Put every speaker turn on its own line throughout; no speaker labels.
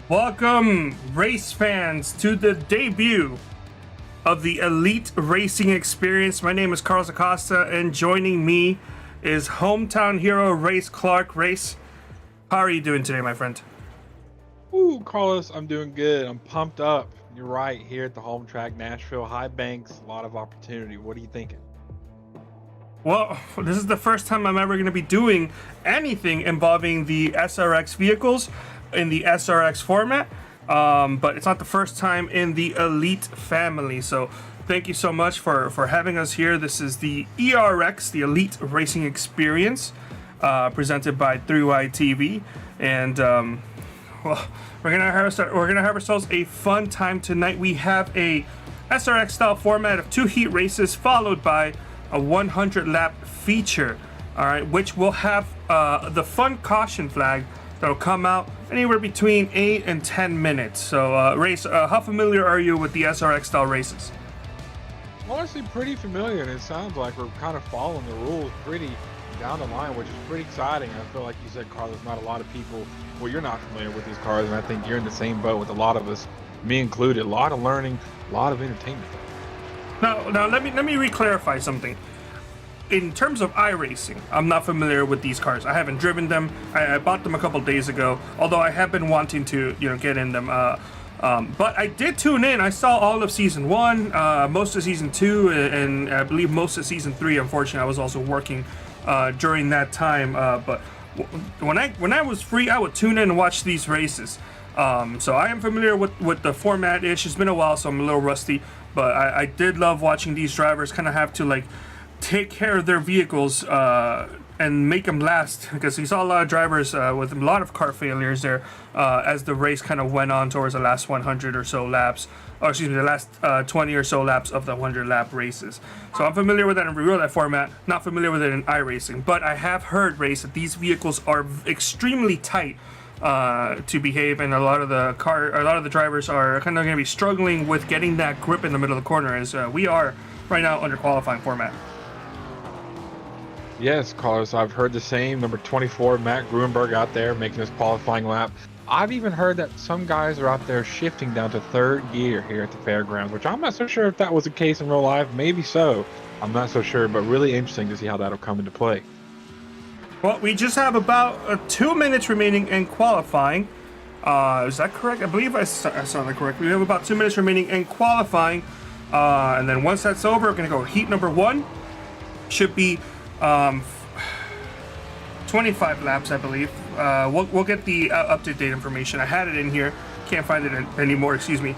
Welcome, race fans, to the debut of the Elite Racing Experience. My name is Carlos Acosta, and joining me is hometown hero Race Clark. Race, how are you doing today, my friend?
Ooh, Carlos, I'm doing good. I'm pumped up. You're right, here at the home track, Nashville, high banks, a lot of opportunity. What are you thinking?
Well, this is the first time I'm ever going to be doing anything involving the SRX vehicles in the SRX format, but it's not the first time in the Elite family. So thank you so much for having us here. This is the ERX, the Elite Racing Experience, presented by 3Y TV, and well, we're gonna have ourselves a fun time tonight. We have a SRX style format of 2 heat races followed by a 100 lap feature, all right, which will have the fun caution flag that'll come out anywhere between 8 and 10 minutes. So Race, how familiar are you with the SRX style races?
Honestly, pretty familiar, and it sounds like we're kind of following the rules pretty down the line, which is pretty exciting. I feel like you said, Carlos, not a lot of people, well, you're not familiar with these cars, and I think you're in the same boat with a lot of us, me included. A lot of learning, a lot of entertainment.
Now let me re-clarify something. In terms of iRacing, I'm not familiar with these cars. I haven't driven them. I bought them a couple days ago, although I have been wanting to, get in them. But I did tune in. I saw all of season 1, most of season 2, and I believe most of season 3. Unfortunately, I was also working during that time. But when I was free, I would tune in and watch these races. So I am familiar with the format-ish. It's been a while, so I'm a little rusty. But I did love watching these drivers kind of have to take care of their vehicles and make them last, because you saw a lot of drivers with a lot of car failures there as the race kind of went on towards the last 100 or so laps, or excuse me, the last 20 or so laps of the 100 lap races. So I'm familiar with that in real life format, not familiar with it in iRacing, but I have heard, Race, that these vehicles are extremely tight to behave, and a lot of the drivers are kind of going to be struggling with getting that grip in the middle of the corner, as we are right now under qualifying format.
Yes, Carlos, I've heard the same. Number 24, Matt Gruenberg, out there making his qualifying lap. I've even heard that some guys are out there shifting down to 3rd gear here at the Fairgrounds, which I'm not so sure if that was the case in real life. Maybe so. I'm not so sure, but really interesting to see how that'll come into play.
Well, we just have about 2 minutes remaining in qualifying. Is that correct? I believe I saw that correctly. We have about 2 minutes remaining in qualifying. And then once that's over, we're going to go heat number 1. Should be 25 laps, I believe. We'll get the up-to-date information. I had it in here. Can't find it anymore, excuse me.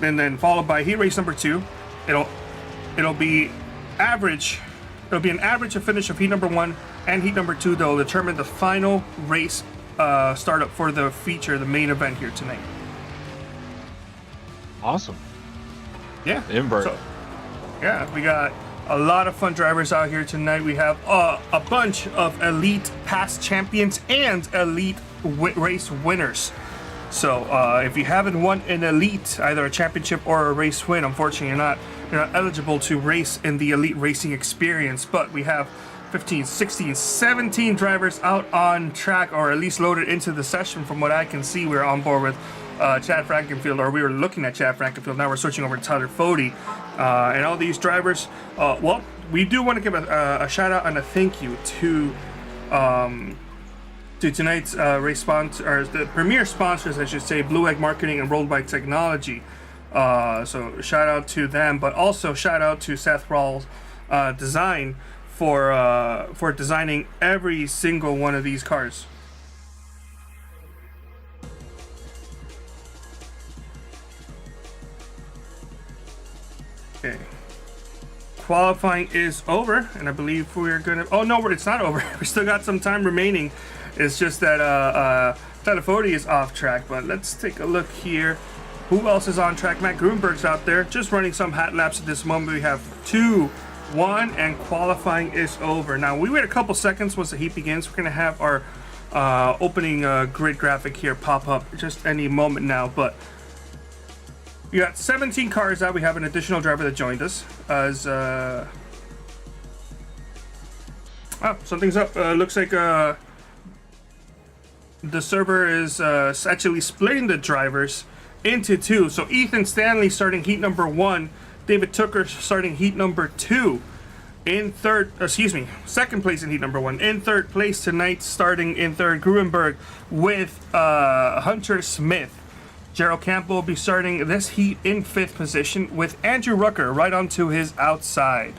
And then followed by heat race number 2. It'll be average. It'll be an average of finish of heat number 1 and heat number 2 that will determine the final race startup for the feature, the main event here tonight.
Awesome.
Yeah.
Invert.
So, yeah, we got a lot of fun drivers out here tonight. We have a bunch of Elite past champions and Elite race winners. So if you haven't won an Elite, either a championship or a race win, unfortunately you're not eligible to race in the Elite Racing Experience. But we have 15, 16, 17 drivers out on track, or at least loaded into the session. From what I can see, we're on board with Chad Frankenfield, or we were looking at Chad Frankenfield. Now we're switching over to Tyler Fody. And all these drivers, well, we do want to give a shout out and a thank you to tonight's race sponsor, or the premier sponsors, I should say, Blue Egg Marketing and Roll Bike Technology. So shout out to them, but also shout out to Seth Rawls Design for designing every single one of these cars. Okay. Qualifying is over, and I believe we're gonna. Oh no, it's not over. We still got some time remaining. It's just that Tyler Fody is off track. But let's take a look here. Who else is on track? Matt Gruenberg's out there, just running some hat laps at this moment. We have 2, 1, and qualifying is over. Now we wait a couple seconds once the heat begins. We're gonna have our opening grid graphic here pop up just any moment now, but. We got 17 cars out. We have an additional driver that joined us as oh, something's up. Looks like the server is actually splitting the drivers into two. So Ethan Stanley starting heat number 1, David Tucker starting heat number 2. In second place in heat number 1. In third place tonight, starting in third, Gruenberg with Hunter Smith. Gerald Campbell will be starting this heat in 5th position with Andrew Rucker right onto his outside.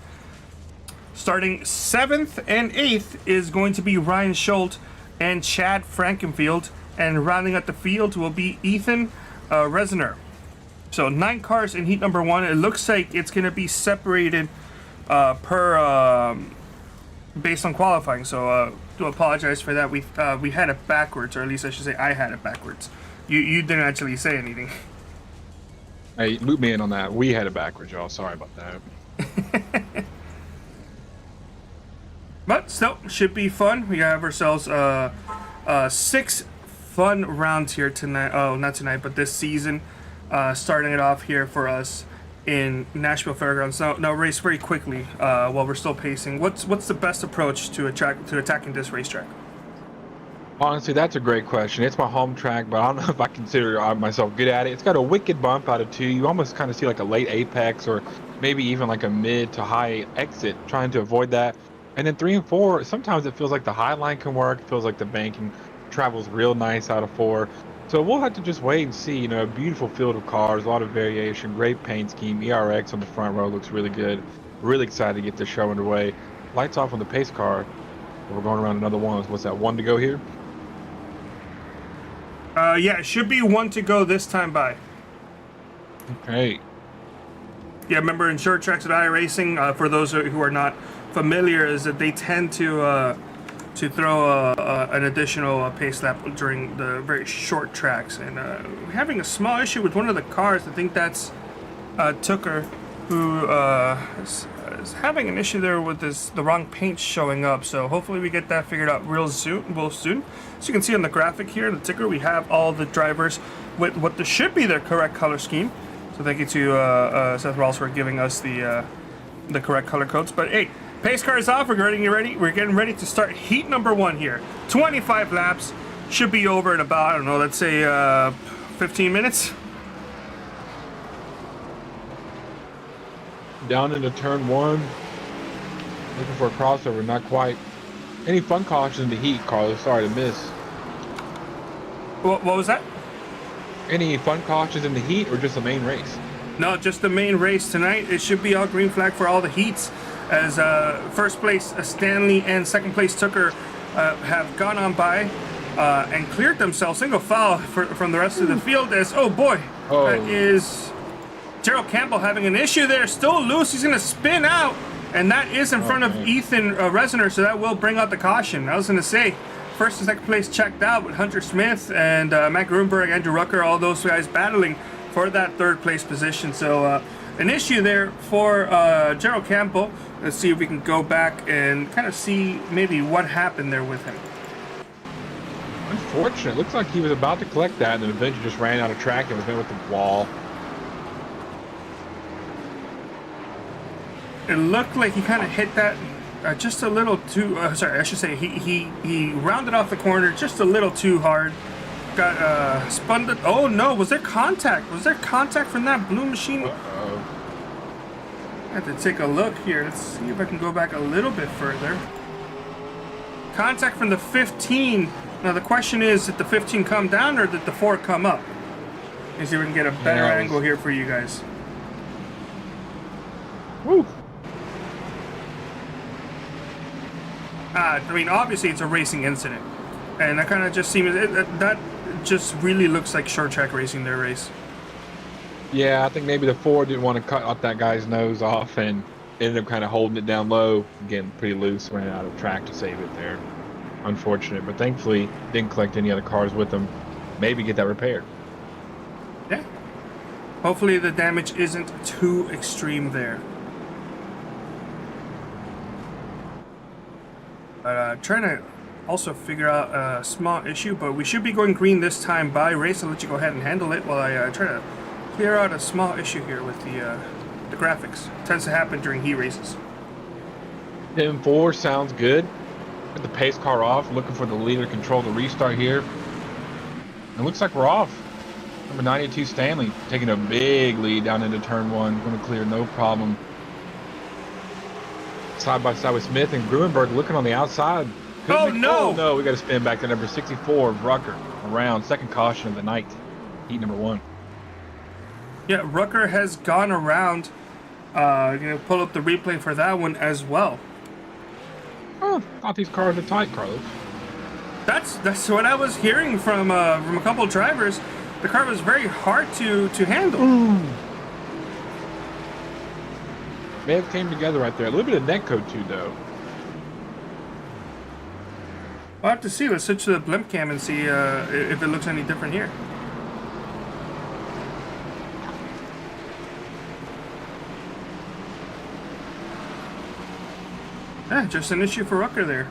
Starting 7th and 8th is going to be Ryan Schultz and Chad Frankenfield, and rounding out the field will be Ethan Resner. So 9 cars in heat number 1. It looks like it's going to be separated based on qualifying. So do apologize for that. We had it backwards, or at least I should say I had it backwards. You didn't actually say anything.
Hey, loop me in on that. We had it backwards, y'all. Sorry about that.
But still, should be fun. We have ourselves 6 fun rounds here tonight. Oh, not tonight, but this season. Starting it off here for us in Nashville Fairgrounds. Now race very quickly while we're still pacing. What's the best approach to attacking this racetrack?
Honestly, that's a great question. It's my home track, but I don't know if I consider myself good at it. It's got a wicked bump out of 2. You almost kind of see like a late apex or maybe even like a mid to high exit, trying to avoid that. And then 3 and 4, sometimes it feels like the high line can work. It feels like the banking travels real nice out of 4. So we'll have to just wait and see. You know, a beautiful field of cars, a lot of variation, great paint scheme. ERX on the front row looks really good. Really excited to get this show underway. Lights off on the pace car. We're going around another one. What's that, 1 to go here?
Yeah, it should be 1 to go this time by.
Okay.
Yeah, remember in short tracks at iRacing, for those who are not familiar, is that they tend to throw an additional pace lap during the very short tracks. And we're having a small issue with one of the cars. I think that's Tucker, who is having an issue there with the wrong paint showing up. So hopefully we get that figured out real soon. So you can see on the graphic here, the ticker, we have all the drivers with what should be their correct color scheme. So thank you to Seth Rawls for giving us the correct color codes. But hey, pace car is off. We're getting ready to start heat number 1 here. 25 laps, should be over in about, I don't know, let's say 15 minutes.
Down into turn 1. Looking for a crossover, not quite. Any fun cautions in the heat, Carlos? Sorry to miss.
What was that?
Any fun cautions in the heat or just the main race?
No, just the main race tonight. It should be all green flag for all the heats, as first place Stanley and second place Tucker have gone on by and cleared themselves. Single foul from the rest of the field. As is Gerald Campbell having an issue there. Still loose. He's going to spin out, and that is in front of Ethan Resner, so that will bring out the caution. I was going to say, first and second place checked out with Hunter Smith and Matt Gruenberg, Andrew Rucker, all those guys battling for that third place position. So an issue there for Gerald Campbell. Let's see if we can go back and kind of see maybe what happened there with him.
Unfortunate. Looks like he was about to collect that and then eventually just ran out of track and was hit with the wall.
It looked like he kind of hit that just a little too, sorry, I should say he rounded off the corner just a little too hard. Got spun the, oh no, was there contact? Was there contact from that blue machine?
Uh-oh.
I have to take a look here. Let's see if I can go back a little bit further. Contact from the 15. Now the question is, did the 15 come down or did the 4 come up? Let's see if we can get a better angle here for you guys.
Woo.
I mean, obviously it's a racing incident, and that kind of just seems that just really looks like short track racing, their race.
Yeah, I think maybe the 4 didn't want to cut off that guy's nose off and ended up kind of holding it down low, getting pretty loose, ran out of track to save it there. Unfortunate, but thankfully didn't collect any other cars with them. Maybe get that repaired.
Yeah. Hopefully the damage isn't too extreme there. Trying to also figure out a small issue, but we should be going green this time by race. I'll let you go ahead and handle it while I try to clear out a small issue here with the graphics. It tends to happen during heat races.
10-4 sounds good. Get the pace car off, looking for the leader to control the restart here. It looks like we're off. Number 92 Stanley taking a big lead down into turn one. Going to clear no problem. Side by side with Smith and Gruenberg looking on the outside.
Oh no!
Oh no, we got to spin back to number 64 Rucker around. Second caution of the night. Heat number one.
Yeah, Rucker has gone around. Pull up the replay for that one as well.
Oh, thought these cars were tight, Carlos.
That's what I was hearing from a couple of drivers. The car was very hard to handle.
May have came together right there. A little bit of net code too, though.
I'll have to see. Let's switch to the blimp cam and see if it looks any different here. Yeah, just an issue for Rucker there.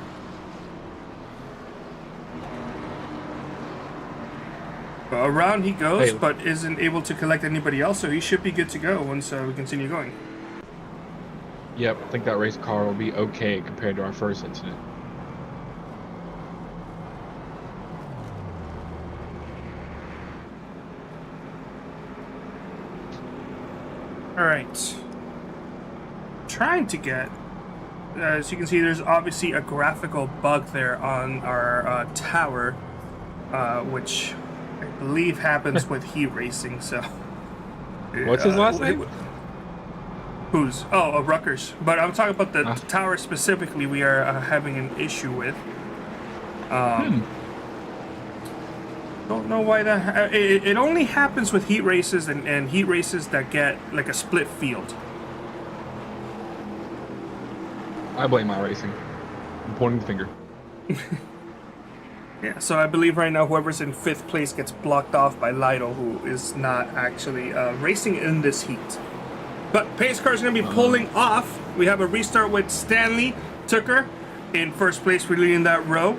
Around he goes,
Hey.
but isn't able to collect anybody else, so he should be good to go once we continue going.
Yep, I think that race car will be okay compared to our first incident.
All right. Trying to get, as you can see, there's obviously a graphical bug there on our tower, which I believe happens with heat racing. So,
What's his last name?
Whose? Oh, Rutgers. But I'm talking about the tower specifically. We are having an issue with. Don't know why that. It only happens with heat races and heat races that get like a split field.
I blame my racing. I'm pointing the finger.
Yeah, so I believe right now whoever's in 5th place gets blocked off by Lido, who is not actually racing in this heat. But pace car is going to be pulling off. We have a restart with Stanley Tucker in 1st place, for leading that row.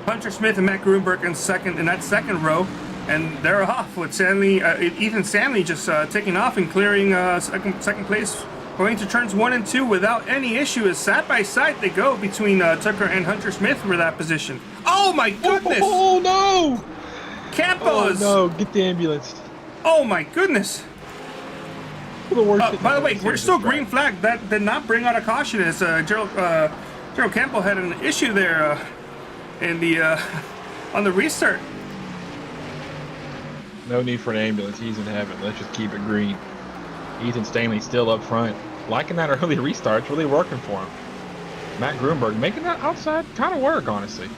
Hunter Smith and Matt Gruenberg in that second row, and they're off with Stanley, Ethan Stanley just taking off and clearing second place, going to turns 1 and 2 without any issue. As side by side they go between Tucker and Hunter Smith for that position. Oh my goodness!
Oh no!
Campos!
Oh no! Get the ambulance.
Oh my goodness!
The worst
By the way, we're still green flag. That did not bring out a caution, as Gerald Campbell had an issue there in the on the restart.
No need for an ambulance. He's in heaven. Let's just keep it green. Ethan Stanley still up front. Liking that early restart. It's really working for him. Matt Gruenberg making that outside kind of work, honestly.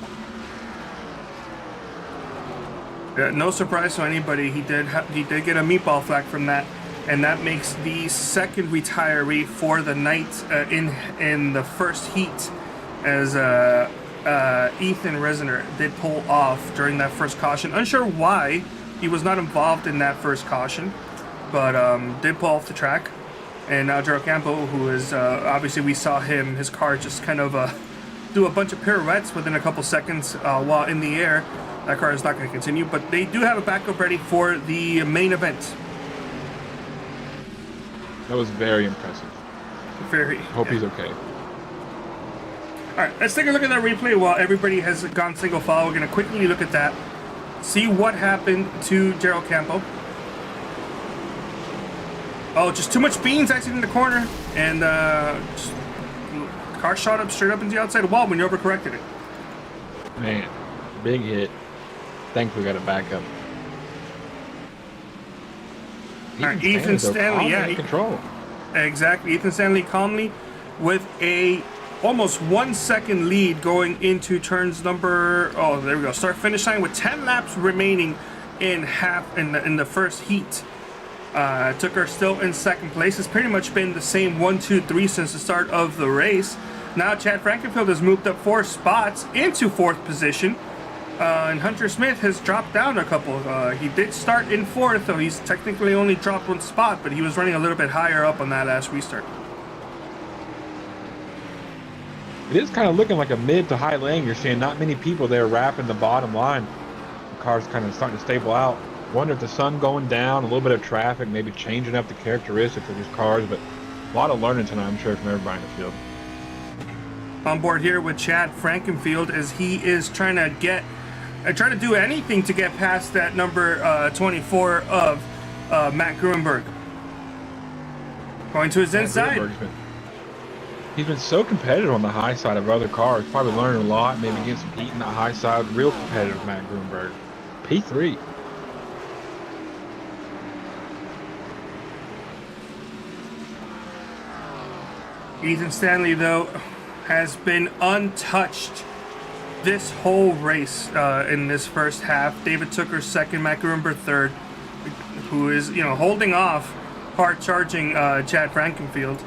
Yeah, no surprise to anybody. He did get a meatball flag from that, and that makes the second retiree for the night in the first heat, as Ethan Resner did pull off during that first caution. Unsure why he was not involved in that first caution, but did pull off the track. And now Gerald Campo, who is obviously, we saw his car just kind of do a bunch of pirouettes within a couple seconds while in the air. That car is not going to continue, but they do have a backup ready for the main event.
That was very impressive. Hope he's okay.
All right, let's take a look at that replay while everybody has gone single file. We're going to quickly look at that, see what happened to Gerald Campo. Oh, just too much beans exiting the corner, and car shot up straight up into the outside wall when you overcorrected it.
Man, big hit. Thankfully, got it back up.
All right, Ethan Stanley, yeah,
control.
Exactly. Ethan Stanley calmly with a almost 1 second lead going into turns number. Oh, there we go. Start finish line with 10 laps remaining in the first heat. Tucker still in second place. It's pretty much been the same 1, 2, 3 since the start of the race. Now Chad Frankenfield has moved up 4 spots into 4th position. And Hunter Smith has dropped down a couple. He did start in 4th, though he's technically only dropped 1 spot, but he was running a little bit higher up on that last restart.
It is kind of looking like a mid to high lane. You're seeing not many people there wrapping the bottom line. The car's kind of starting to stable out. Wonder if the sun going down, a little bit of traffic, maybe changing up the characteristics of these cars, but a lot of learning tonight, I'm sure, from everybody in the field.
On board here with Chad Frankenfield, as he is trying to get try to do anything to get past that number 24 of Matt Gruenberg. Going to his inside.
He's been so competitive on the high side of other cars. Probably learning a lot, maybe getting some heat in the high side. Real competitive, Matt Gruenberg. P3.
Ethan Stanley, though, has been untouched this whole race in this first half. David Tooker second, Matt Gruenberg third, who is, holding off hard-charging Chad Frankenfield.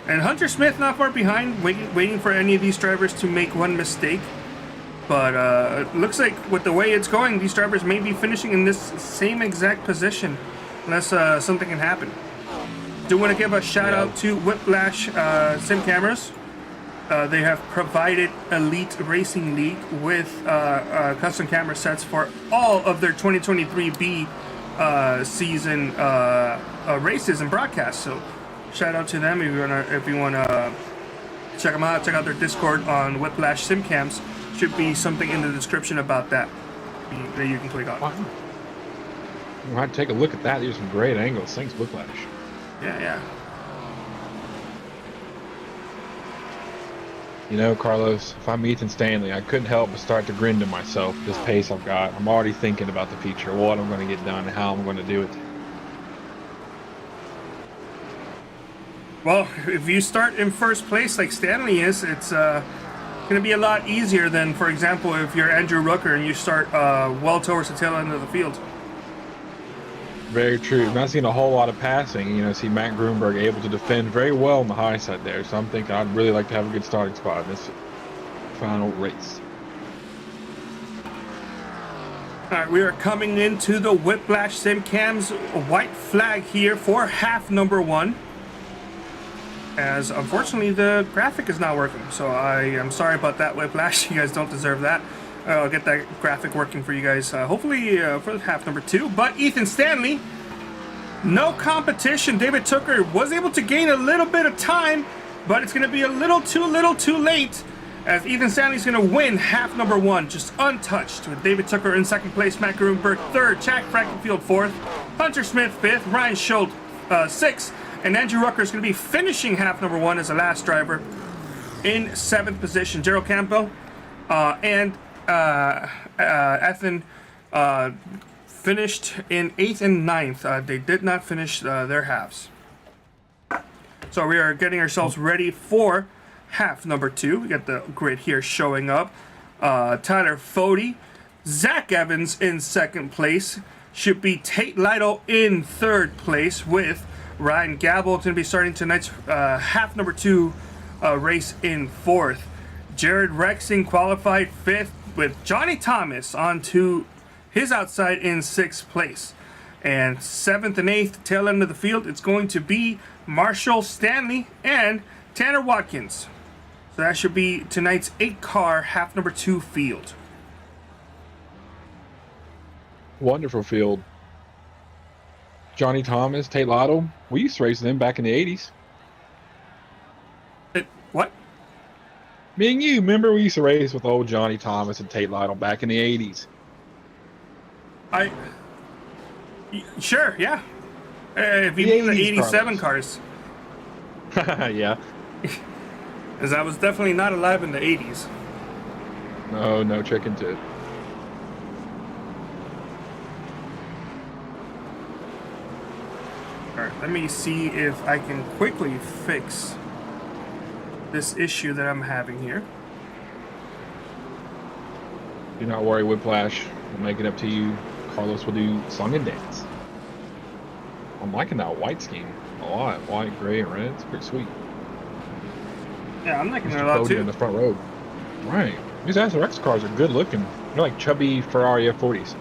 And Hunter Smith not far behind, waiting for any of these drivers to make one mistake. But it looks like with the way it's going, these drivers may be finishing in this same exact position, unless something can happen. Do want to give a shout out to Whiplash Sim Cameras. They have provided Elite Racing League with custom camera sets for all of their 2023B season races and broadcasts. So shout out to them if you wanna check them out. Check out their Discord on Whiplash Sim Cams. Should be something in the description about that you can click on.
Wow. We'll have to take a look at that. There's some great angles. Thanks, Whiplash.
Yeah.
Carlos, if I'm Ethan Stanley, I couldn't help but start to grin to myself. This pace I've got. I'm already thinking about the future, what I'm going to get done, and how I'm going to do it.
Well, if you start in first place like Stanley is, it's going to be a lot easier than, for example, if you're Andrew Rooker and you start well towards the tail end of the field.
Very true. I'm not seeing a whole lot of passing. See Matt Gruenberg able to defend very well on the high side there. So I'm thinking I'd really like to have a good starting spot in this final race.
All right, we are coming into the Whiplash Sim Cam's white flag here for half number 1. As unfortunately the graphic is not working, so I am sorry about that, Whiplash. You guys don't deserve that. I'll get that graphic working for you guys, hopefully for half number 2. But Ethan Stanley, no competition. David Tooker was able to gain a little bit of time, but it's going to be a little too late, as Ethan Stanley's going to win half number 1, just untouched, with David Tooker in second place, Matt Gruenberg third, Chad Frankenfield fourth, Hunter Smith fifth, Ryan Schultz sixth, and Andrew Rucker is going to be finishing half number 1 as the last driver in 7th position. Gerald Campbell and Ethan finished in 8th and 9th. They did not finish their halves. So we are getting ourselves ready for half number 2. We got the grid here showing up. Tyler Fody, Zach Evans in 2nd place. Should be Tate Lytle in 3rd place, with Ryan Gabble going to be starting tonight's half number 2 race in 4th. Jared Rexing qualified 5th, with Johnny Thomas onto his outside in 6th place. And 7th and 8th, tail end of the field, it's going to be Marshall Stanley and Tanner Watkins. So that should be tonight's 8-car half number 2 field.
Wonderful field. Johnny Thomas, Tate Lytle. We used to race them back in the 80s.
What?
Me and you, remember we used to race with old Johnny Thomas and Tate Lytle back in the 80s.
Sure, yeah. If you mean the 87 cars.
Yeah.
Because I was definitely not alive in the 80s.
No trick into it.
Alright, let me see if I can quickly fix this issue that I'm having here.
Do not worry, Whiplash. We'll make it up to you. Carlos will do song and dance. I'm liking that white scheme a lot. White, gray, and red. It's pretty sweet.
Yeah, I'm liking it a lot too.
In the front row. Right. These SRX cars are good looking. They're like chubby Ferrari F40s.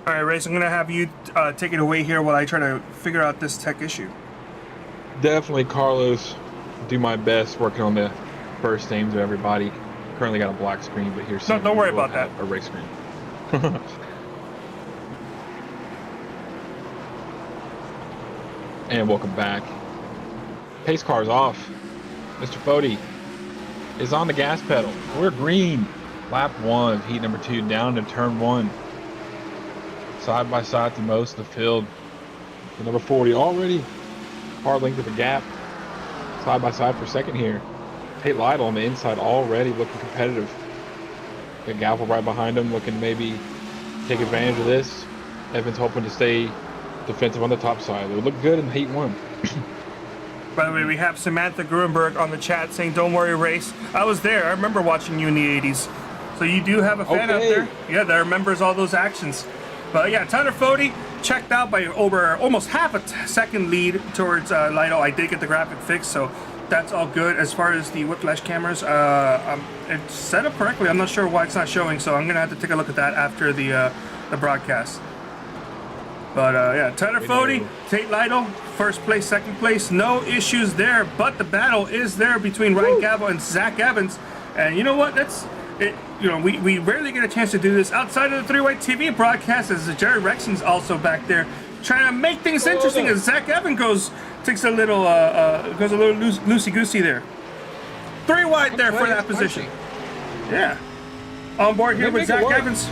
Alright, Race, I'm going to have you take it away here while I try to figure out this tech issue.
Definitely, Carlos. Do my best working on the first names of everybody. Currently got a black screen, but here's
no, don't worry about that.
A race screen. And welcome back. Pace car's off. Mr. Fody is on the gas pedal. We're green. Lap 1 of heat number 2 down to turn 1. Side by side to most of the field. The number 40 already hard length of the gap. Side by side for second here. Tate Lytle on the inside already looking competitive. Got Gavel right behind him looking to maybe take advantage of this. Evans hoping to stay defensive on the top side. It would look good in heat 1.
By the way, we have Samantha Gruenberg on the chat saying, "Don't worry, race." I was there. I remember watching you in the 80s. So you do have a fan out there. Yeah, that remembers all those actions. But yeah, Tyler Fody checked out by over almost half a second lead towards Lytle. I did get the graphic fixed, so that's all good. As far as the Whiplash cameras, it's set up correctly. I'm not sure why it's not showing, so I'm gonna have to take a look at that after the broadcast. But yeah, Tyler Fody, Tate Lytle, first place, second place, no issues there. But the battle is there between Ryan Gavel and Zach Evans, and you know what? That's it. You know, we rarely get a chance to do this outside of the three-way TV broadcast, as Jared Rexon's also back there trying to make things interesting. As Zach Evans takes a little loosey goosey there. 3 wide there for that position. Yeah, on board here with Zach Evans.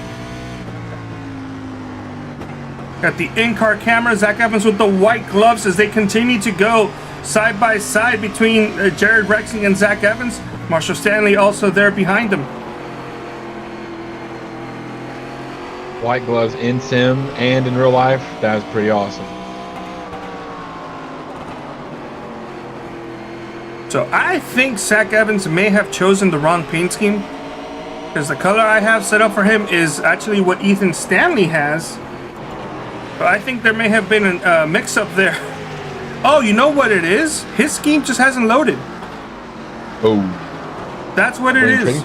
Got the in-car camera. Zach Evans with the white gloves as they continue to go side by side between Jared Rexing and Zach Evans. Marshall Stanley also there behind them.
White gloves in sim and in real life. That was pretty awesome.
So I think Zach Evans may have chosen the wrong paint scheme, because the color I have set up for him is actually what Ethan Stanley has. But I think there may have been a mix-up there. Oh, you know what it is? His scheme just hasn't loaded.
Oh.
That's what it is.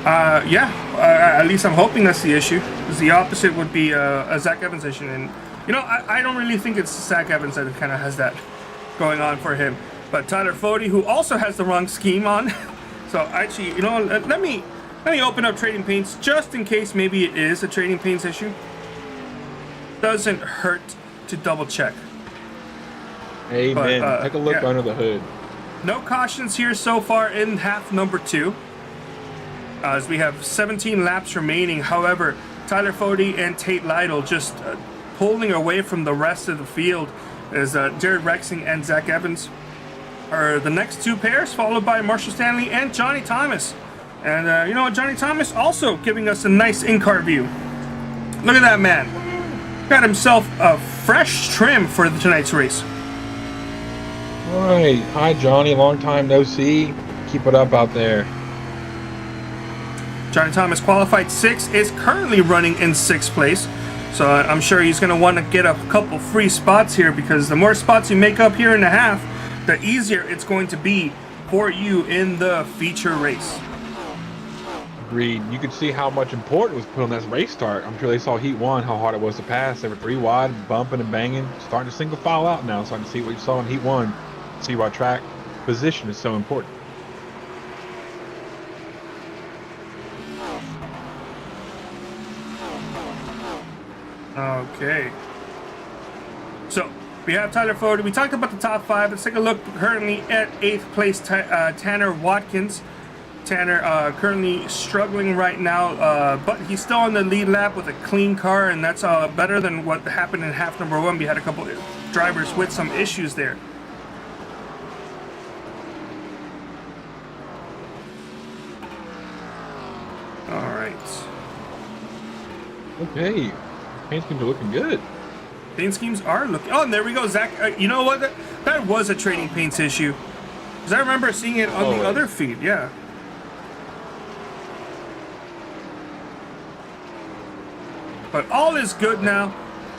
Yeah, at least I'm hoping that's the issue. Because the opposite would be a Zach Evans issue. And, you know, I don't really think it's Zach Evans that kind of has that going on for him. But Tyler Fody, who also has the wrong scheme on. So actually, you know, let me open up Trading Paints just in case maybe it is a Trading Paints issue. Doesn't hurt to double check.
Amen.
But,
take a look under the hood.
No cautions here so far in half number 2. As we have 17 laps remaining. However, Tyler Fody and Tate Lytle just pulling away from the rest of the field, as Jared Rexing and Zach Evans are the next 2 pairs, followed by Marshall Stanley and Johnny Thomas. And you know what, Johnny Thomas also giving us a nice in-car view. Look at that man. Got himself a fresh trim for tonight's race.
Right. Hi, Johnny. Long time no see. Keep it up out there.
Johnny Thomas qualified 6th, is currently running in 6th place. So I'm sure he's going to want to get a couple free spots here, because the more spots you make up here in the half, the easier it's going to be for you in the feature race.
Agreed. You could see how much important was put on that race start. I'm sure they saw heat 1, how hard it was to pass. They were 3 wide, bumping and banging. Starting to single file out now, so I can see what you saw in heat 1. See why track position is so important.
Okay. So we have Tyler Fody. We talked about the top 5. Let's take a look currently at 8th place, Tanner Watkins. Tanner currently struggling right now, but he's still on the lead lap with a clean car, and that's better than what happened in half number 1. We had a couple drivers with some issues there. All right.
Okay. Paint schemes are looking good.
Paint schemes are looking... Oh, and there we go, Zach. You know what? That was a Trading Paints issue. Because I remember seeing it on the other feed, yeah. But all is good now.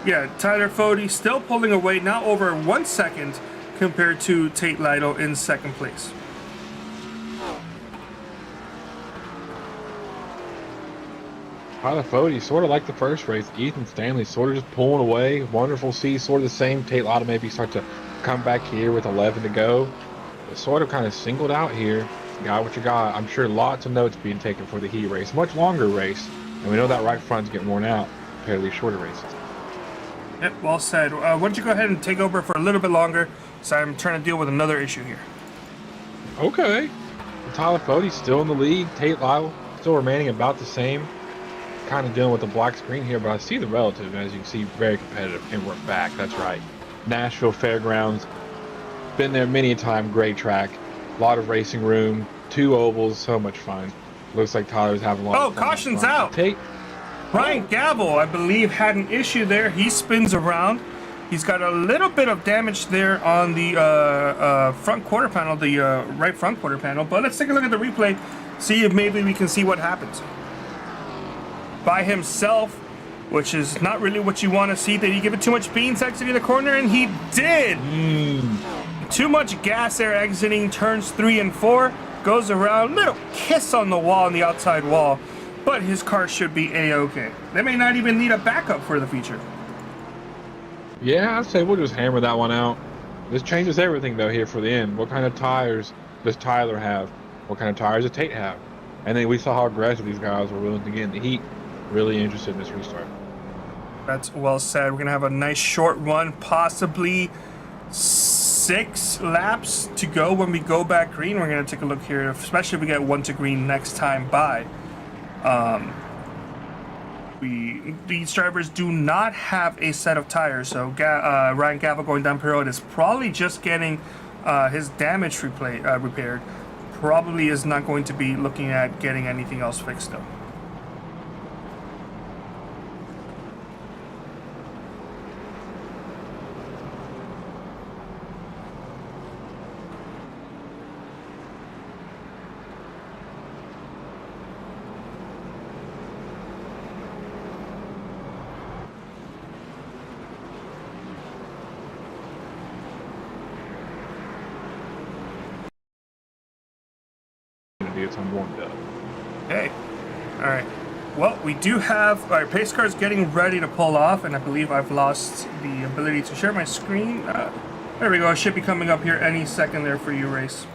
Yeah, Tyler Fody still pulling away, now over 1 second compared to Tate Lytle in 2nd place.
Tyler Fody, sort of like the first race. Ethan Stanley sort of just pulling away. Wonderful see, sort of the same. Tate Lytle maybe start to come back here with 11 to go. But sort of kind of singled out here. Got what you got. I'm sure lots of notes being taken for the heat race. Much longer race. And we know that right front's getting worn out compared to these shorter races.
Yep, well said. Why don't you go ahead and take over for a little bit longer, so I'm trying to deal with another issue here.
Okay. Tyler Fody still in the lead. Tate Lytle still remaining about the same. Kind of dealing with the black screen here, but I see the relative, as you can see, very competitive, and we're back. That's right. Nashville Fairgrounds. Been there many a time. Great track. A lot of racing room. 2 ovals. So much fun. Looks like Tyler's having a lot of fun.
Oh, caution's out. Ryan Gavel, I believe, had an issue there. He spins around. He's got a little bit of damage there on the front quarter panel, the right front quarter panel. But let's take a look at the replay, see if maybe we can see what happens. By himself, which is not really what you want to see. Did he give it too much beans exiting the corner? And he did. Too much gas there exiting turns 3 and 4. Goes around, little kiss on the wall, on the outside wall. But his car should be A-okay. They may not even need a backup for the feature.
Yeah, I'd say we'll just hammer that one out. This changes everything, though, here for the end. What kind of tires does Tyler have? What kind of tires does Tate have? And then we saw how aggressive these guys were willing to get in the heat. Really interested in this restart.
That's well said. We're going to have a nice short run, possibly 6 laps to go when we go back green. We're going to take a look here, especially if we get 1 to green next time by. These drivers do not have a set of tires, so Ryan Gavel going down pit road is probably just getting his damage repaired. Probably is not going to be looking at getting anything else fixed though.
It's on warmed up.
Okay. All right. Well, we do have our pace cars getting ready to pull off, and I believe I've lost the ability to share my screen. There we go. It should be coming up here any second there for you, Race.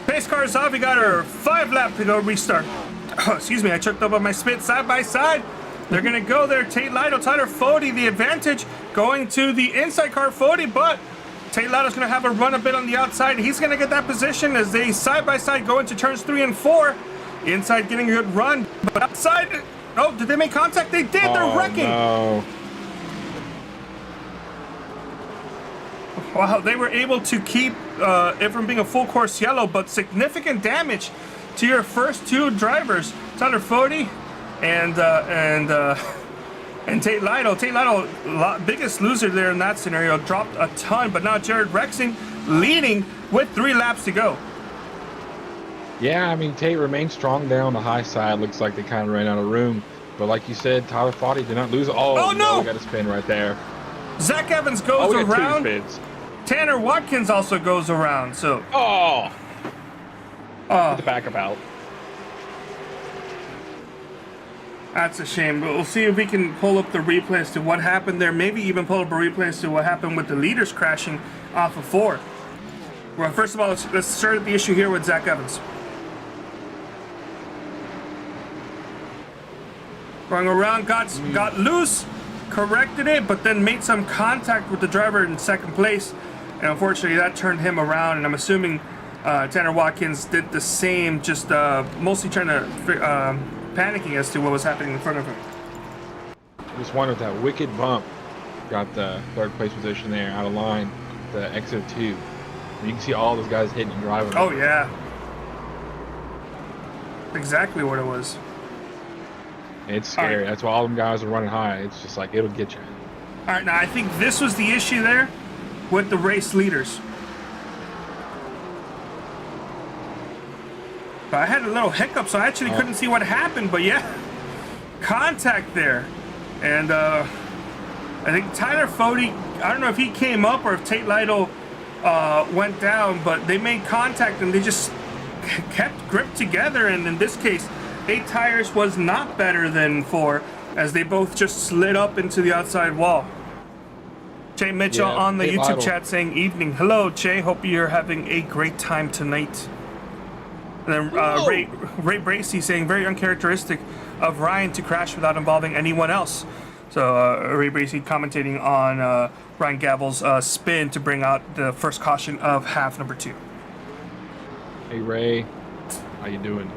Pace cars off. We got our 5 lap to go restart. Oh, excuse me. I choked up on my spit side by side. They're going to go there. Tate Lytle, Tyler Fody, the advantage going to the inside car, Fody, but Tate Lytle's going to have a run a bit on the outside. He's going to get that position as they side-by-side go into turns 3 and 4. Inside getting a good run, but outside... Oh, did they make contact? They did! They're wrecking!
No.
Wow, they were able to keep it from being a full course yellow, but significant damage to your first 2 drivers. Tyler Fody and Tate Lytle. Tate Lytle, biggest loser there in that scenario, dropped a ton, but now Jared Rexing leading with 3 laps to go.
Yeah, I mean, Tate remains strong there on the high side. Looks like they kind of ran out of room. But like you said, Tyler Fody did not lose. Oh no! We got a spin right there.
Zach Evans goes around.
2 spins.
Tanner Watkins also goes around, so...
Get the backup out.
That's a shame, but we'll see if we can pull up the replay as to what happened there. Maybe even pull up a replay as to what happened with the leaders crashing off of 4. Well, first of all, let's start the issue here with Zach Evans. Going around, got loose, corrected it, but then made some contact with the driver in second place. And unfortunately, that turned him around, and I'm assuming Tanner Watkins did the same, just mostly trying to... panicking as to what was happening in front of him.
Just wondered that wicked bump got the 3rd place position there out of line, the exit of 2. And you can see all those guys hitting and driving.
Oh yeah, exactly what it was.
It's scary. That's why all them guys are running high. It's just like it'll get you.
All right, now I think this was the issue there with the race leaders. I had a little hiccup, so I actually couldn't see what happened, but yeah, contact there. And I think Tyler Fody, I don't know if he came up or if Tate Lytle went down, but they made contact and they just kept gripped together. And in this case, 8 tires was not better than 4, as they both just slid up into the outside wall. Jay Mitchell on the YouTube chat saying, evening. Hello, Jay. Hope you're having a great time tonight. And then Ray Bracey saying, very uncharacteristic of Ryan to crash without involving anyone else. So Ray Bracey commentating on Ryan Gavel's spin to bring out the first caution of half number 2.
Hey Ray, how you doing?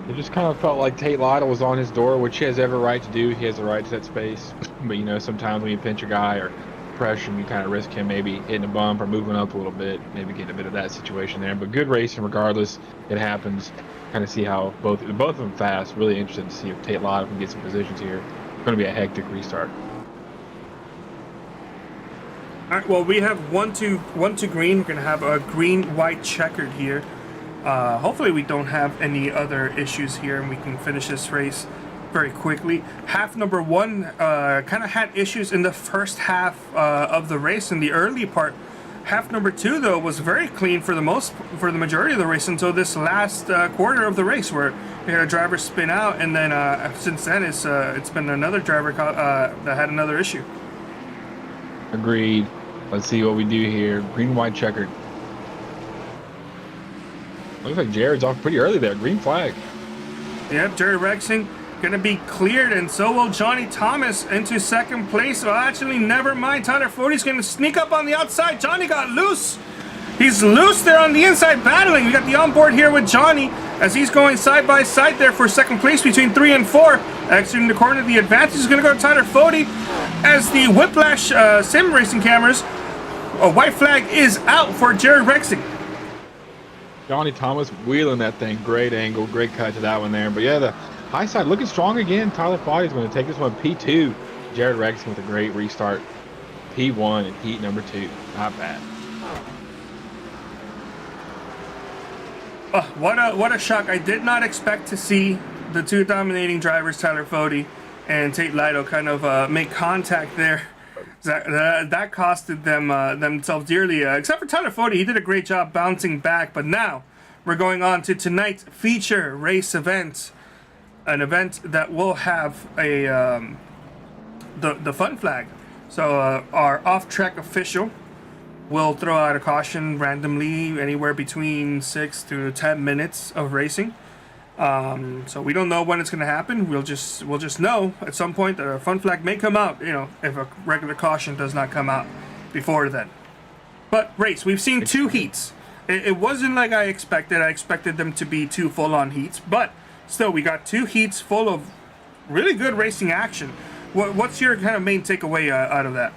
It just kind of felt like Tate Lytle was on his door, which he has every right to do. He has the right to that space. But, you know, sometimes when you pinch a guy or pressure him, you kind of risk him maybe hitting a bump or moving up a little bit, maybe getting a bit of that situation there. But good racing regardless. It happens. Kind of see how both of them fast. Really interested to see if Tate Lytle can get some positions here. It's going to be a hectic restart.
All right, well, we have one to green. We're going to have a green-white checkered here. Hopefully we don't have any other issues here and we can finish this race very quickly. Half number one kind of had issues in the first half of the race in the early part. Half number two, though, was very clean for the majority of the race until this last quarter of the race, where we had a driver spin out, and then since then it's been another driver that had another issue.
Agreed. Let's see what we do here. Green, white, checkered. Looks like Jared's off pretty early there. Green flag.
Yep, Jared Rexing going to be cleared, and so will Johnny Thomas into second place. Well, actually, never mind. Tyler Fode's going to sneak up on the outside. Johnny got loose. He's loose there on the inside battling. We got the onboard here with Johnny as he's going side by side there for second place between 3 and 4. Exiting the corner, the advantage is going to go to Tyler Fode as the Whiplash sim racing cameras. A white flag is out for Jared Rexing.
Johnny Thomas wheeling that thing. Great angle, great cut to that one there. But yeah, the high side looking strong again. Tyler Fode is going to take this one P2. Jared Rexing with a great restart. P1 in heat number 2. Not bad.
What a shock. I did not expect to see the two dominating drivers, Tyler Fode and Tate Lytle, kind of make contact there. That costed them themselves dearly. Except for Tyler Fode, he did a great job bouncing back. But now we're going on to tonight's feature race event, an event that will have a the fun flag. So our off-track official will throw out a caution randomly anywhere between 6 to 10 minutes of racing. So we don't know when it's going to happen. We'll just know at some point that a fun flag may come out, you know, if a regular caution does not come out before then. But race, we've seen 2 heats. It wasn't like I expected. I expected them to be 2 full-on heats, but still, we got 2 heats full of really good racing action. What's your kind of main takeaway out of that?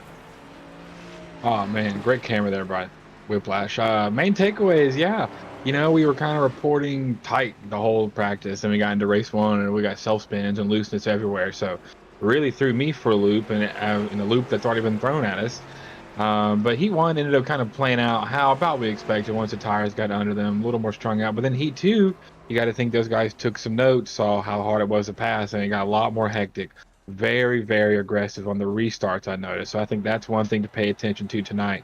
Oh man, great camera there, Brian. Whiplash. Main takeaway is, yeah, you know, we were kind of reporting tight the whole practice, and we got into race 1, and we got self spins and looseness everywhere. So, really threw me for a loop, and in a loop that's already been thrown at us. But heat 1 ended up kind of playing out how about we expected once the tires got under them, a little more strung out. But then heat 2, you got to think those guys took some notes, saw how hard it was to pass, and it got a lot more hectic. Very, very aggressive on the restarts, I noticed. So I think that's one thing to pay attention to tonight.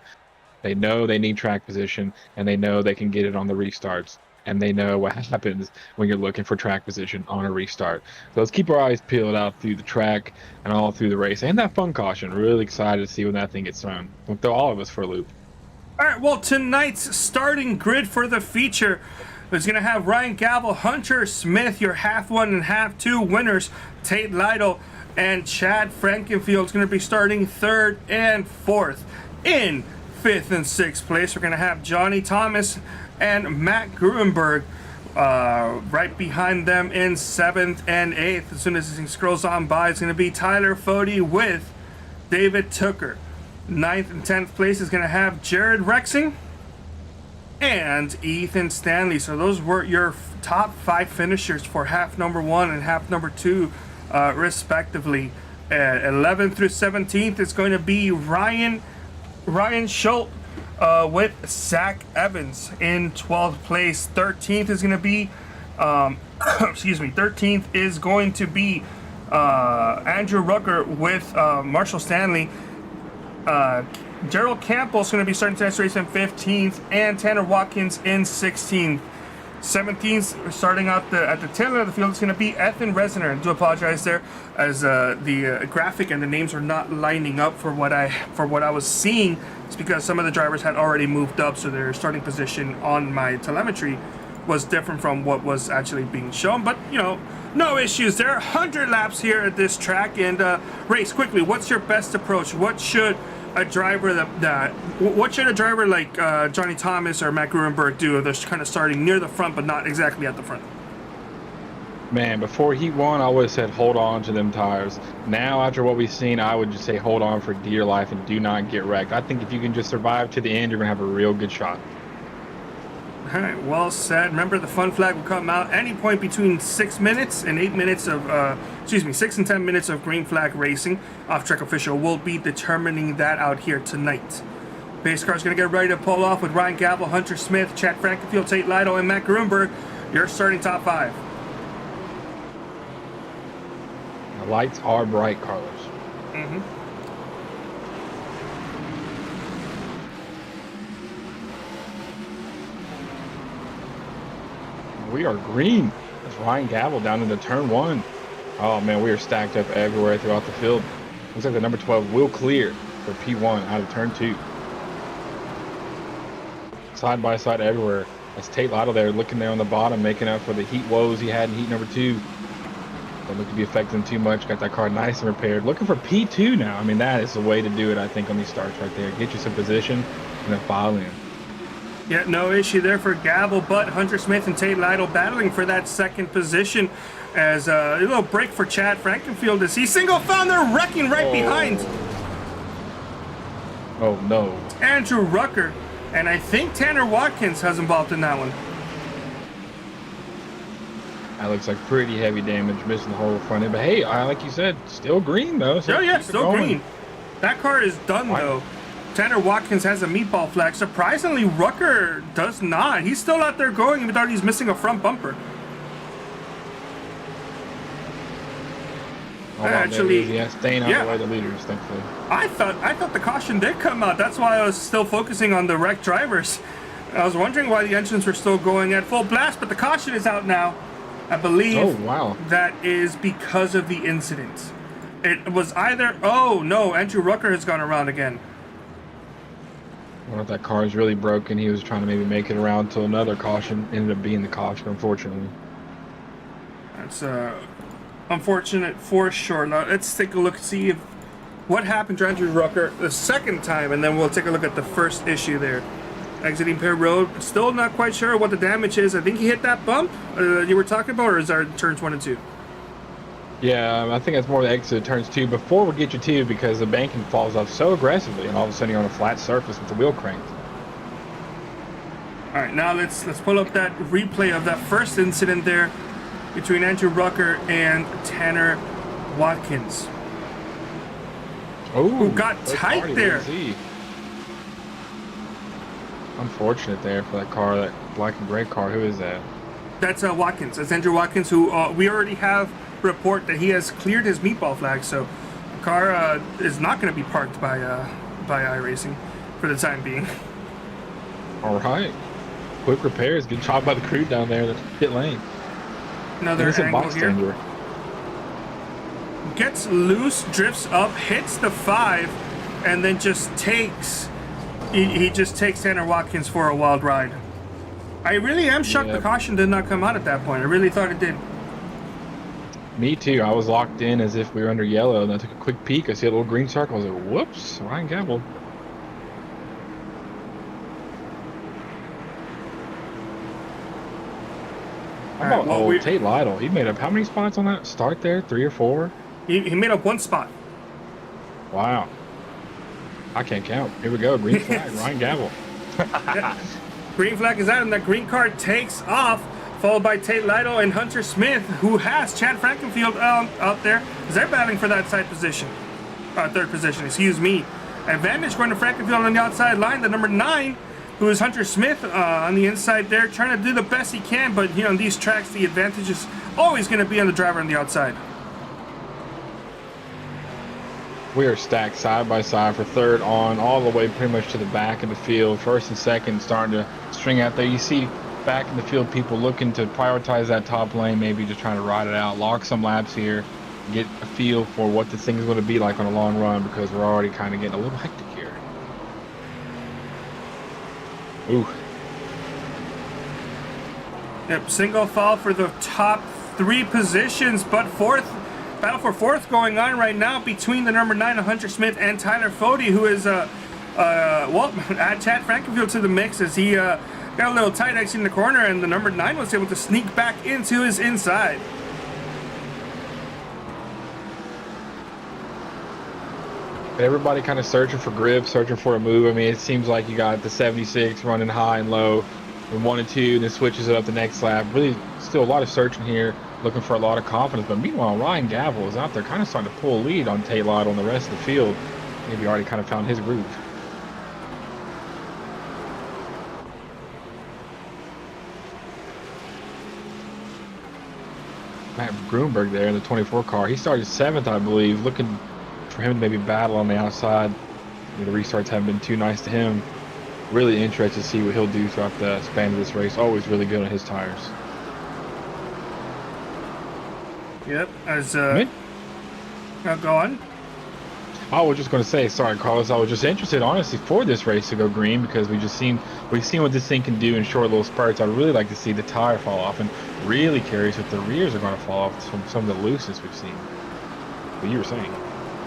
They know they need track position, and they know they can get it on the restarts. And they know what happens when you're looking for track position on a restart. So let's keep our eyes peeled out through the track and all through the race. And that fun caution. Really excited to see when that thing gets thrown. We'll throw all of us for a loop.
All right, well, tonight's starting grid for the feature is going to have Ryan Gavel, Hunter Smith, your half 1 and half 2 winners. Tate Lytle and Chad Frankenfield is going to be starting 3rd and 4th. In 5th and 6th place, we're going to have Johnny Thomas and Matt Gruenberg. Right behind them in 7th and 8th. As soon as this thing scrolls on by, it's going to be Tyler Fode with David Tooker. 9th and 10th place is going to have Jared Rexing and Ethan Stanley. So those were your top 5 finishers for half number 1 and half number 2, respectively. 11th through 17th is going to be Ryan Schultz with Zach Evans in 12th place. 13th is going to be 13th is going to be Andrew Rucker with Marshall Stanley. Gerald Campbell's going to be starting tonight's race in 15th, and Tanner Watkins in 16th. 17th, starting out at the tail end of the field, it's going to be Ethan Resner. I do apologize there, as the graphic and the names are not lining up for what I was seeing. It's because some of the drivers had already moved up, so their starting position on my telemetry was different from what was actually being shown. But you know, no issues. There are 100 laps here at this track, and race quickly. What's your best approach? What should a driver like Johnny Thomas or Matt Gruenberg do? They're kind of starting near the front, but not exactly at the front.
Man, before Heat 1, I would have said hold on to them tires. Now, after what we've seen, I would just say hold on for dear life and do not get wrecked. I think if you can just survive to the end, you're going to have a real good shot.
All right, well said. Remember, the fun flag will come out any point between 6 minutes and 8 minutes of, 6 and 10 minutes of green flag racing. Off-track official will be determining that out here tonight. Pace car's going to get ready to pull off with Ryan Gavel, Hunter Smith, Chad Frankenfield, Tate Lytle, and Matt Grunberg. Your starting top 5.
The lights are bright, Carlos.
Mm-hmm.
We are green. That's Ryan Gavel down into turn 1. Oh man, we are stacked up everywhere throughout the field. Looks like the number 12 will clear for P1 out of turn 2. Side by side everywhere. That's Tate Lytle there looking there on the bottom, making up for the heat woes he had in heat number 2. Don't look to be affecting too much. Got that car nice and repaired. Looking for P2 now. I mean, that is the way to do it, I think, on these starts right there. Get you some position and then file in.
Yeah, no issue there for Gavel, but Hunter Smith and Tate Lytle battling for that second position as a little break for Chad Frankenfield as he single found there wrecking right behind
Oh, no.
Andrew Rucker. And I think Tanner Watkins has involved in that one.
That looks like pretty heavy damage, missing the whole front end. But hey, like you said, still green though. So
Oh yeah,
keep it
still
going.
green. That car is done though. Tanner Watkins has a meatball flag. Surprisingly, Rucker does not. He's still out there going even though he's missing a front bumper.
Oh,
Actually,
yeah, staying out
yeah.
of the way of the leaders, thankfully.
I thought the caution did come out. That's why I was still focusing on the wrecked drivers. I was wondering why the engines were still going at full blast, but the caution is out now. I believe
Oh, wow.
that is because of the incident. It was either, oh no, Andrew Rucker has gone around again.
I wonder if that car is really broken. He was trying to maybe make it around to another caution. Ended up being the caution, unfortunately.
That's unfortunate for sure. Now let's take a look, see if what happened to Andrew Rucker the second time, and then we'll take a look at the first issue there. Exiting Pear Road, still not quite sure what the damage is. I think he hit that bump you were talking about, or is our turns 1 and 2?
Yeah, I think that's more the exit of turns 2 before we get you 2 because the banking falls off so aggressively and all of a sudden you're on a flat surface with the wheel cranked.
All right, now let's pull up that replay of that first incident there between Andrew Rucker and Tanner Watkins.
Oh,
Who got tight there.
Unfortunate there for that car, that black and gray car. Who is that?
That's Watkins. That's Andrew Watkins, who we already have report that he has cleared his meatball flag, so the car is not going to be parked by iRacing for the time being.
All right. Quick repairs. Good job by the crew down there. That's pit lane.
Another angle here. Gets loose, drifts up, hits the 5, and then just takes. He just takes Tanner Watkins for a wild ride. I really am shocked the caution did not come out at that point. I really thought it did.
Me too. I was locked in as if we were under yellow, and I took a quick peek. I see a little green circle. I was like, whoops, Ryan Gavel. How about Tate Lytle? He made up how many spots on that start there? 3 or 4?
He made up 1 spot.
Wow. I can't count. Here we go. Green flag. Ryan Gavel.
Green flag is out, and that green car takes off, followed by Tate Lytle and Hunter Smith, who has Chad Frankenfield out there. They're battling for that third position, excuse me. Advantage going to Frankenfield on the outside line. The number 9, who is Hunter Smith on the inside there, trying to do the best he can, but on these tracks, the advantage is always going to be on the driver on the outside.
We are stacked side by side for third on, all the way pretty much to the back of the field. First and second starting to string out there. You see back in the field people looking to prioritize that top lane, maybe just trying to ride it out, lock some laps here, get a feel for what the thing is going to be like on a long run because we're already kind of getting a little hectic here. Ooh.
Yep, single foul for the top 3 positions, but battle for fourth going on right now between the number 9, Hunter Smith, and Tyler Fody, who is, add Chad Frankenfield to the mix as he got a little tight exiting the corner, and the number 9 was able to sneak back into his inside.
Everybody kind of searching for grip, searching for a move. I mean, it seems like you got the 76 running high and low, and 1 and 2, and then switches it up the next lap. Really, still a lot of searching here, looking for a lot of confidence. But meanwhile, Ryan Gavel is out there kind of starting to pull a lead on Tate Lytle on the rest of the field. Maybe already kind of found his groove. Matt Grunberg there in the 24 car. He started 7th, I believe, looking for him to maybe battle on the outside. The restarts haven't been too nice to him. Really interested to see what he'll do throughout the span of this race. Always really good on his tires.
Yep, now go on.
I was just going to say, sorry, Carlos. I was just interested, honestly, for this race to go green because we've seen what this thing can do in short little spurts. I'd really like to see the tire fall off, and really curious if the rears are going to fall off from some of the looseness we've seen. What you were saying.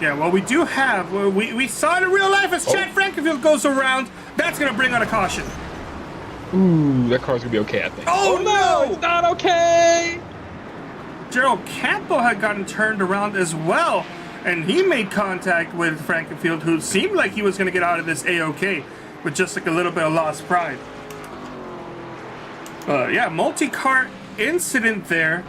Yeah, well, we do have. We saw it in real life as Chad Frankenfield goes around. That's going to bring on a caution.
Ooh, that car's going to be okay, I think.
Oh, no!
It's not okay!
Gerald Campbell had gotten turned around as well, and he made contact with Frankenfield, who seemed like he was going to get out of this A-OK with just like a little bit of lost pride. Yeah, multi-car incident there.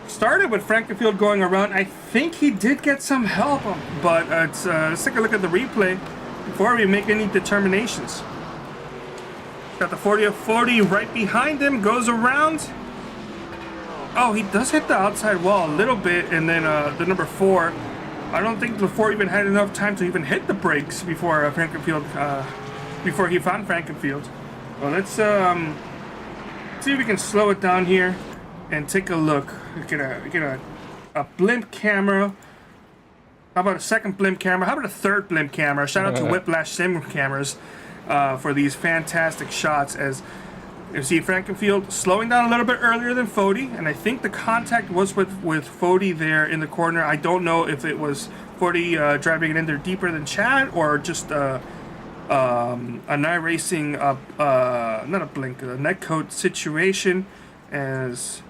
Started with Frankenfield going around. I think he did get some help, but let's take a look at the replay before we make any determinations. Got the 40 of 40 right behind him, goes around. Oh, he does hit the outside wall a little bit, and then the number 4. I don't think the 4 even had enough time to even hit the brakes before Frankenfield, before he found Frankenfield. Well, let's see if we can slow it down here and take a look. Get a blimp camera. How about a second blimp camera? How about a third blimp camera? Shout out to Whiplash Sim cameras for these fantastic shots. As you see Frankenfield slowing down a little bit earlier than Fody, and I think the contact was with Fody there in the corner. I don't know if it was Fody driving it in there deeper than Chad, or just an iRacing, not a blink, a netcode situation. As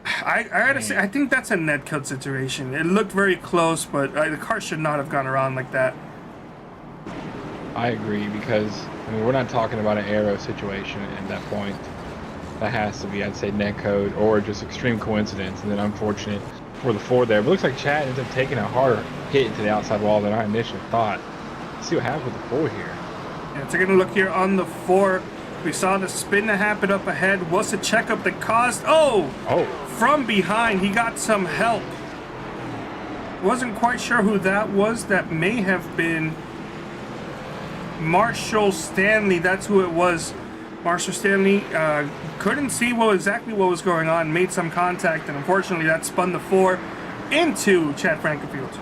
I gotta say, I think that's a netcode situation. It looked very close, but the car should not have gone around like that.
I agree, because I mean, we're not talking about an aero situation at that point. That has to be, I'd say, netcode or just extreme coincidence, and then unfortunate for the 4 there. But it looks like Chad ends up taking a harder hit into the outside wall than I initially thought. Let's see what happens with the 4 here.
Yeah, taking a look here on the 4. We saw the spin that happened up ahead. Was a checkup that caused... Oh! From behind, he got some help. Wasn't quite sure who that was. That may have been Marshall Stanley. That's who it was. Marshall Stanley couldn't see exactly what was going on. Made some contact, and unfortunately that spun the 4 into Chad Frankenfield.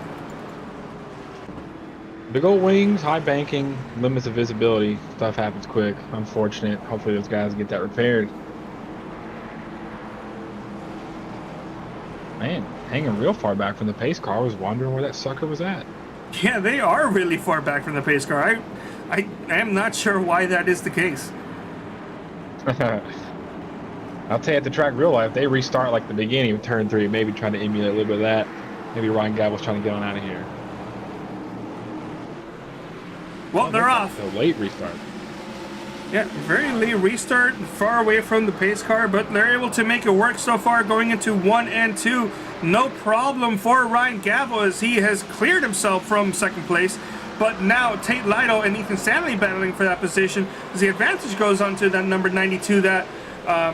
Big old wings, high banking, limits of visibility. Stuff happens quick. Unfortunate. Hopefully those guys get that repaired. Man, hanging real far back from the pace car. I was wondering where that sucker was at.
Yeah, they are really far back from the pace car. I am not sure why that is the case.
I'll tell you, at the track real life, they restart like the beginning of turn 3, maybe trying to emulate a little bit of that. Maybe Ryan Gavel's trying to get on out of here.
Well, they're off.
A late restart.
Yeah, very late restart, far away from the pace car, but they're able to make it work so far, going into 1 and 2. No problem for Ryan Gavel, as he has cleared himself from second place. But now Tate Lytle and Ethan Stanley battling for that position, as the advantage goes on to that number 92, that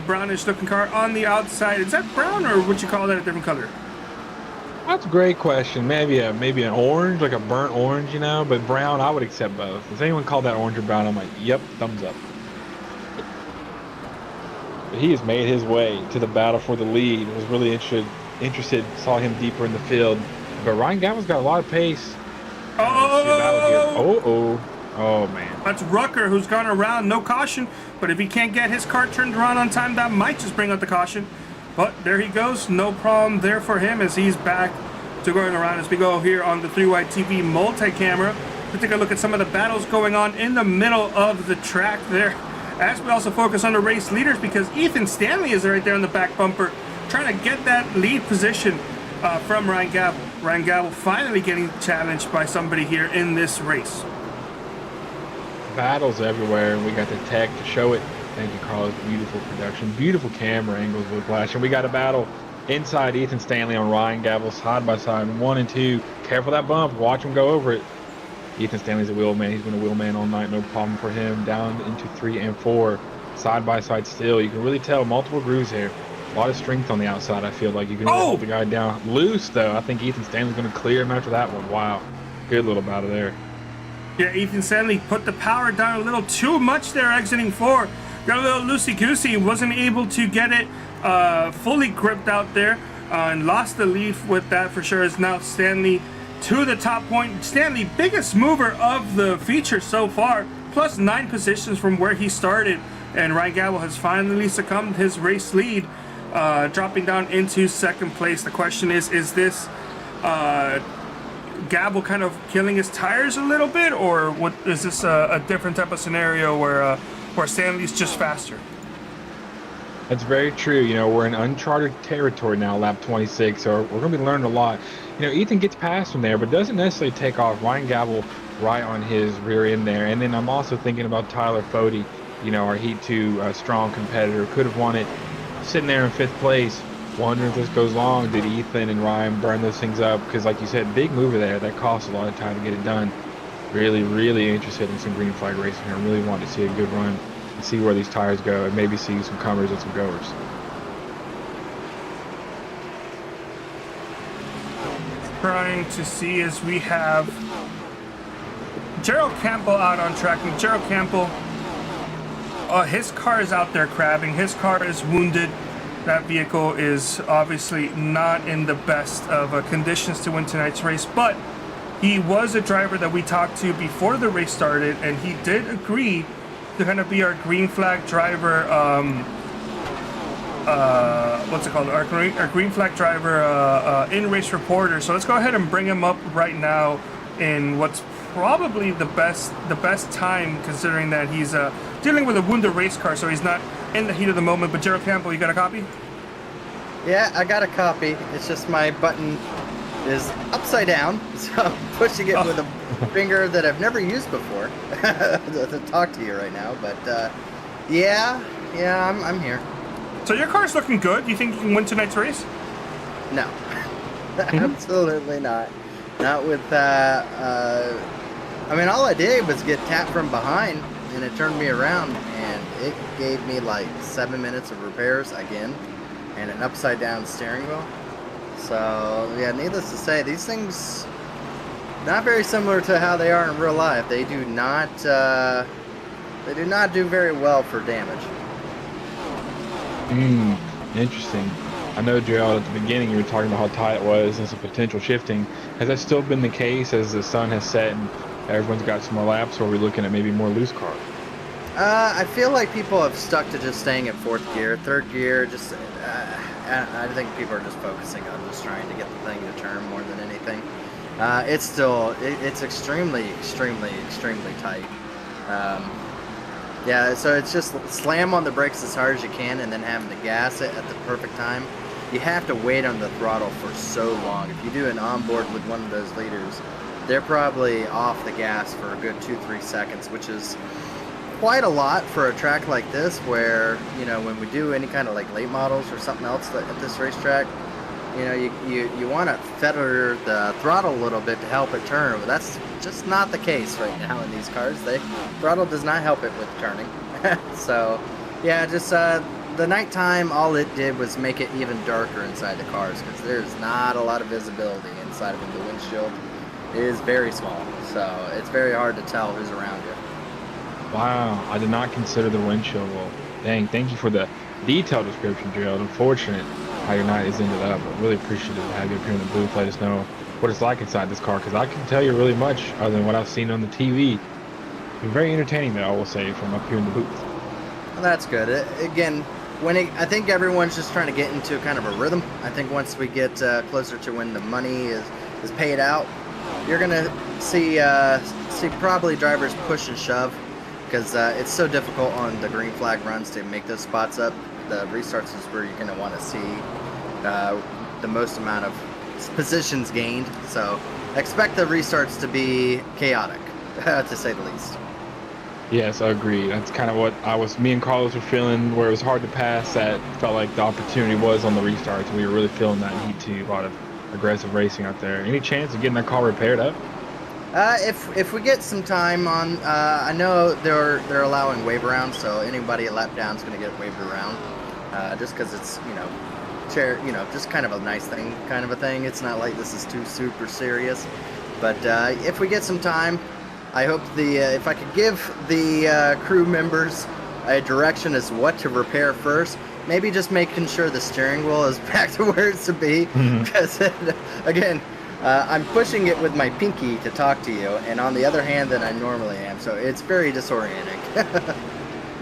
brownish looking car on the outside. Is that brown, or would you call that a different color?
That's a great question. Maybe an orange, like a burnt orange, you know, but brown, I would accept both. If anyone called that orange or brown, I'm like, yep, thumbs up. But he has made his way to the battle for the lead. Was really interested, saw him deeper in the field. But Ryan Gavel's got a lot of pace. Oh man.
That's Rucker, who's gone around, no caution. But if he can't get his car turned around on time, that might just bring out the caution. But there he goes, no problem there for him, as he's back to going around. As we go here on the 3Wide TV multi-camera to take a look at some of the battles going on in the middle of the track there. As we also focus on the race leaders, because Ethan Stanley is right there on the back bumper, trying to get that lead position from Ryan Gabel. Ryan Gabel finally getting challenged by somebody here in this race.
Battles everywhere, and we got the tech to show it. Thank you, Carlos. Beautiful production, beautiful camera angles, Whiplash. And we got a battle inside Ethan Stanley on Ryan Gabel, side by side, 1 and 2. Careful that bump, watch him go over it. Ethan Stanley's a wheel man. He's been a wheel man all night, no problem for him. Down into 3 and 4, side by side still. You can really tell multiple grooves here. A lot of strength on the outside, I feel like. You can really hold the guy down. Loose, though. I think Ethan Stanley's going to clear him after that one. Wow. Good little battle there.
Yeah, Ethan Stanley put the power down a little too much there, exiting 4. Got a little loosey-goosey, wasn't able to get it fully gripped out there, and lost the lead with that for sure. Is now Stanley to the top point. Stanley, biggest mover of the feature so far, plus 9 positions from where he started. And Ryan Gabel has finally succumbed his race lead, dropping down into 2nd place. The question is this Gabel kind of killing his tires a little bit, or what is this a different type of scenario where Stanley's just faster?
That's very true. You know, we're in uncharted territory now, lap 26, so we're going to be learning a lot. You know, Ethan gets past from there, but doesn't necessarily take off. Ryan Gabel right on his rear end there. And then I'm also thinking about Tyler Fody, you know, our Heat 2 strong competitor. Could have won it, sitting there in 5th place. Wondering if this goes long. Did Ethan and Ryan burn those things up? Because like you said, big mover there. That costs a lot of time to get it done. Really, really interested in some green flag racing here. Really want to see a good run and see where these tires go, and maybe see some comers and some goers.
Trying to see as we have Gerald Campbell out on track. And Gerald Campbell, his car is out there crabbing. His car is wounded. That vehicle is obviously not in the best of conditions to win tonight's race, but he was a driver that we talked to before the race started, and he did agree to kind of be our green flag driver. What's it called? Our green flag driver in-race reporter. So let's go ahead and bring him up right now in what's probably the best time, considering that he's dealing with a wounded race car, so he's not in the heat of the moment. But Gerald Campbell, you got a copy?
Yeah, I got a copy. It's just my button is upside down, so I'm pushing it with a finger that I've never used before to talk to you right now. But yeah, I'm here.
So your car's looking good. Do you think you can win tonight's race?
No, absolutely not. Not with that. I mean, all I did was get tapped from behind, and it turned me around, and it gave me like 7 minutes of repairs again, and an upside down steering wheel. So yeah, needless to say, these things not very similar to how they are in real life. They do not do very well for damage.
Interesting. I know, Gerald, at the beginning you were talking about how tight it was and some potential shifting. Has that still been the case as the sun has set and everyone's got some more laps, or are we looking at maybe more loose cars?
I feel like people have stuck to just staying at 4th gear. 3rd gear, just I think people are just focusing on just trying to get the thing to turn more than anything. It's extremely tight. Yeah, so it's just slam on the brakes as hard as you can and then having to gas it at the perfect time. You have to wait on the throttle for so long. If you do an onboard with one of those leaders, they're probably off the gas for a good 2-3 seconds, which is quite a lot for a track like this, where, you know, when we do any kind of like late models or something else at this racetrack, you know, you want to feather the throttle a little bit to help it turn, but that's just not the case right now in these cars. Throttle does not help it with turning. So yeah, just the nighttime, all it did was make it even darker inside the cars, because there's not a lot of visibility inside of them. The windshield is very small, so it's very hard to tell who's around you.
Wow, I did not consider the windshield. Well, dang, thank you for the detailed description, Gerald. Unfortunate how your night has ended up, but really appreciative to have you up here in the booth. Let us know what it's like inside this car, because I can tell you really much other than what I've seen on the TV. It's been very entertaining, though, I will say, from up here in the booth.
Well, that's good. Again, I think everyone's just trying to get into kind of a rhythm. I think once we get closer to when the money is paid out, you're gonna see probably drivers push and shove, because it's so difficult on the green flag runs to make those spots up. The restarts is where you're going to want to see the most amount of positions gained. So expect the restarts to be chaotic, to say the least.
Yes, I agree. That's kind of what me and Carlos were feeling, where it was hard to pass. That felt like the opportunity was on the restarts. We were really feeling that heat too. A lot of aggressive racing out there. Any chance of getting that car repaired up?
If we get some time on, I know they're allowing wave around, so anybody at lap down is going to get waved around, just because it's just kind of a nice thing, kind of a thing. It's not like this is too super serious, but if we get some time, I hope if I could give the crew members a direction as what to repair first, maybe just making sure the steering wheel is back to where it's to be, because again. I'm pushing it with my pinky to talk to you, and on the other hand than I normally am, so it's very disorienting.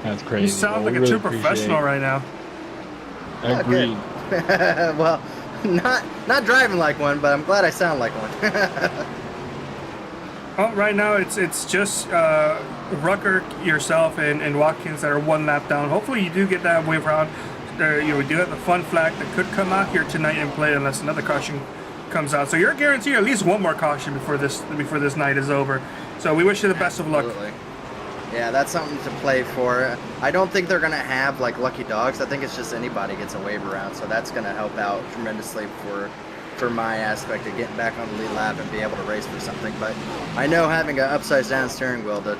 That's crazy.
You sound like a true professional right now.
Agreed.
Well, not driving like one, but I'm glad I sound like one.
Oh, right now it's just Rucker, yourself, and Watkins that are one lap down. Hopefully you do get that wave round. We do have the fun flag that could come out here tonight and play unless another caution comes out. So you're guaranteed at least one more caution before this night is over. So we wish you the best of luck.
Yeah, that's something to play for. I don't think they're gonna have like lucky dogs. I think it's just anybody gets a wave around. So that's gonna help out tremendously for my aspect of getting back on the lead lap and be able to race for something. But I know having an upside down steering wheel, that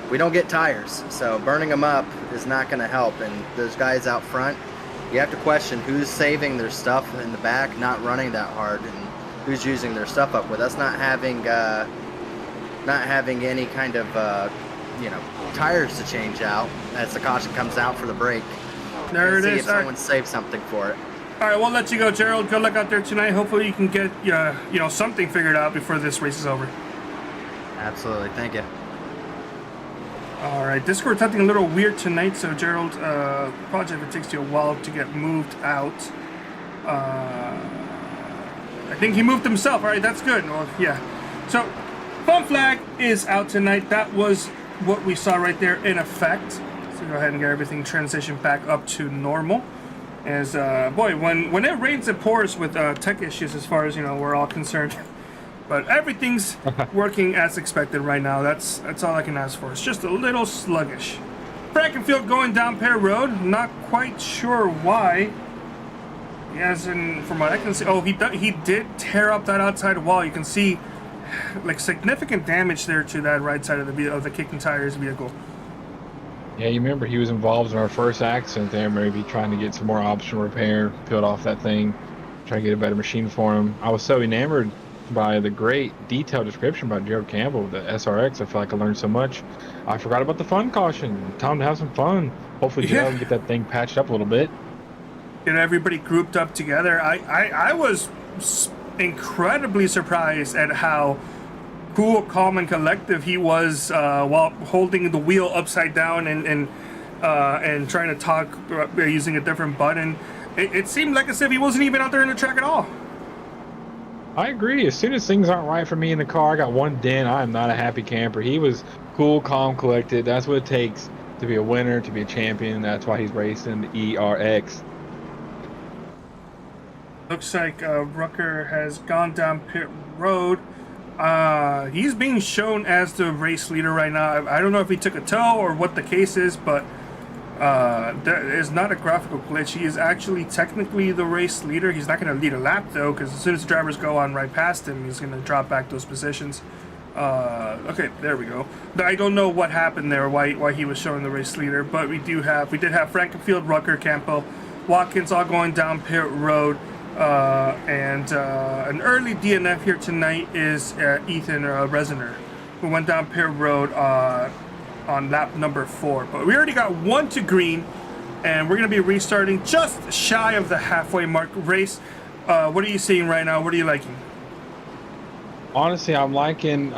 we don't get tires, so burning them up is not gonna help. And those guys out front, you have to question who's saving their stuff in the back, not running that hard, and who's using their stuff up with us not having any kind of tires to change out as the caution comes out for the break.
There it is.
If someone saved something for it.
All right, we'll let you go, Gerald. Good luck out there tonight. Hopefully you can get something figured out before this race is over.
Absolutely, thank you.
All right, Discord's acting a little weird tonight, so Gerald, apologize if it takes you a while to get moved out. I think he moved himself. All right, that's good. Well, yeah. So, fun flag is out tonight. That was what we saw right there in effect. So go ahead and get everything transitioned back up to normal. As boy, when it rains, it pours with tech issues as far as we're all concerned. But everything's working as expected right now. That's all I can ask for. It's just a little sluggish. Frankenfield going down Pear Road. Not quite sure why. Yes, and from what I can see, he did tear up that outside wall. You can see like significant damage there to that right side of the kicking tires vehicle.
Yeah, you remember he was involved in our first accident there, maybe trying to get some more optional repair, peeled off that thing, try to get a better machine for him. I was so enamored by the great detailed description by Gerald Campbell, the SRX. I feel like I learned so much. I forgot about the fun caution. Time to have some fun. Hopefully Gerald can get that thing patched up a little bit.
Get everybody grouped up together. I was incredibly surprised at how cool, calm, and collective he was while holding the wheel upside down and trying to talk using a different button. It seemed like as if he wasn't even out there in the track at all.
I agree. As soon as things aren't right for me in the car, I got one dent. I am not a happy camper. He was cool, calm, collected. That's what it takes to be a winner, to be a champion. That's why he's racing the ERX.
Looks like Rucker has gone down pit road. He's being shown as the race leader right now. I don't know if he took a tow or what the case is, but there is not a graphical glitch. He is actually technically the race leader. He's not going to lead a lap, though, because as soon as the drivers go on right past him, he's going to drop back those positions. Okay, there we go. I don't know what happened there, why he was showing the race leader, but we did have Frankenfield, Rucker, Campbell, Watkins all going down pit road. And an early DNF here tonight is Ethan Resiner, who went down pit road on lap number 4. But we already got 1 to green, and we're going to be restarting just shy of the halfway mark race. What are you seeing right now? What are you liking?
Honestly, I'm liking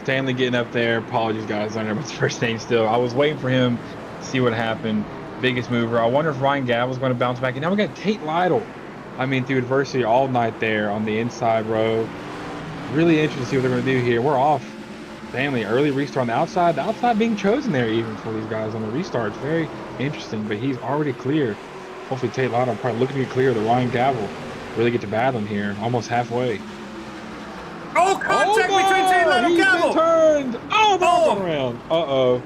Stanley getting up there. Apologies, guys. I don't know his first name still. I was waiting for him to see what happened. Biggest mover. I wonder if Ryan Gavel's going to bounce back. And now we got Tate Lytle. I mean, through adversity all night there on the inside row. Really interested to see what they're going to do here. We're off. Stanley, early restart on the outside. The outside being chosen there even for these guys on the restarts. Very interesting, but he's already clear. Hopefully Tate Lytle probably looking to get clear of the Ryan Gavel. really get to battling here. Almost halfway.
Oh, contact between Tate Lytle and
He's been
Gavel!
turned! Oh, the
Oh.
one around. Uh-oh.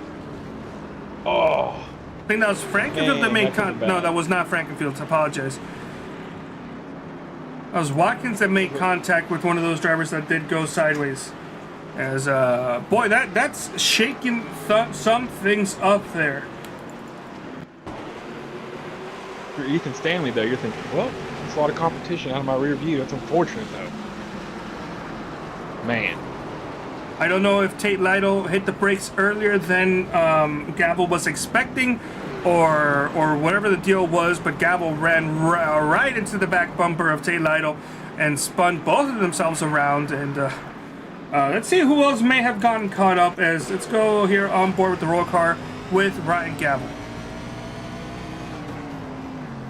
Oh.
I think that was Frankenfield that
Man,
made
that could've been
No,
bad.
that was not Frankenfield. I apologize. That was Watkins that made contact with one of those drivers that did go sideways. As boy, that's shaking some things up there.
If you're Ethan Stanley, though, you're thinking, well, it's a lot of competition out of my rear view. That's unfortunate, though. Man.
I don't know if Tate Lytle hit the brakes earlier than Gavel was expecting, or whatever the deal was, but Gavel ran right into the back bumper of Tate Lytle and spun both of themselves around. And let's see who else may have gotten caught up. Let's go here on board with the roll car with Ryan Gavel.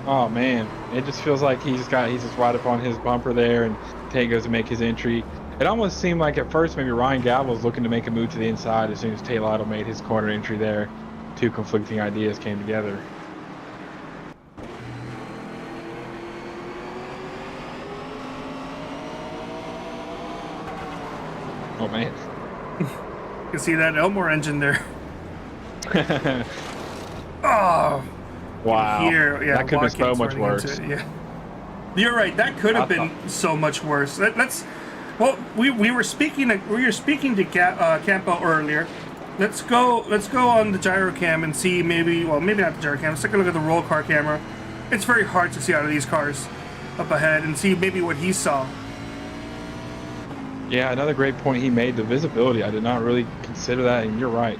Oh, man. It just feels like he's just right up on his bumper there, and Tate goes to make his entry. It almost seemed like at first maybe Ryan Gavel was looking to make a move to the inside as soon as Tate Lytle made his corner entry there. Two conflicting ideas came together. Oh, man.
You can see that Elmore engine there. Oh,
Wow.
here, yeah,
that could have been so
Watkins
much
running
worse.
into it, yeah. You're right. That could have been so much worse. Well, we were speaking to Campo earlier. Let's go on the gyro cam and see maybe not the gyro cam. Let's take a look at the roll car camera. It's very hard to see out of these cars up ahead and see maybe what he saw.
Yeah, another great point he made, the visibility. I did not really consider that, and you're right.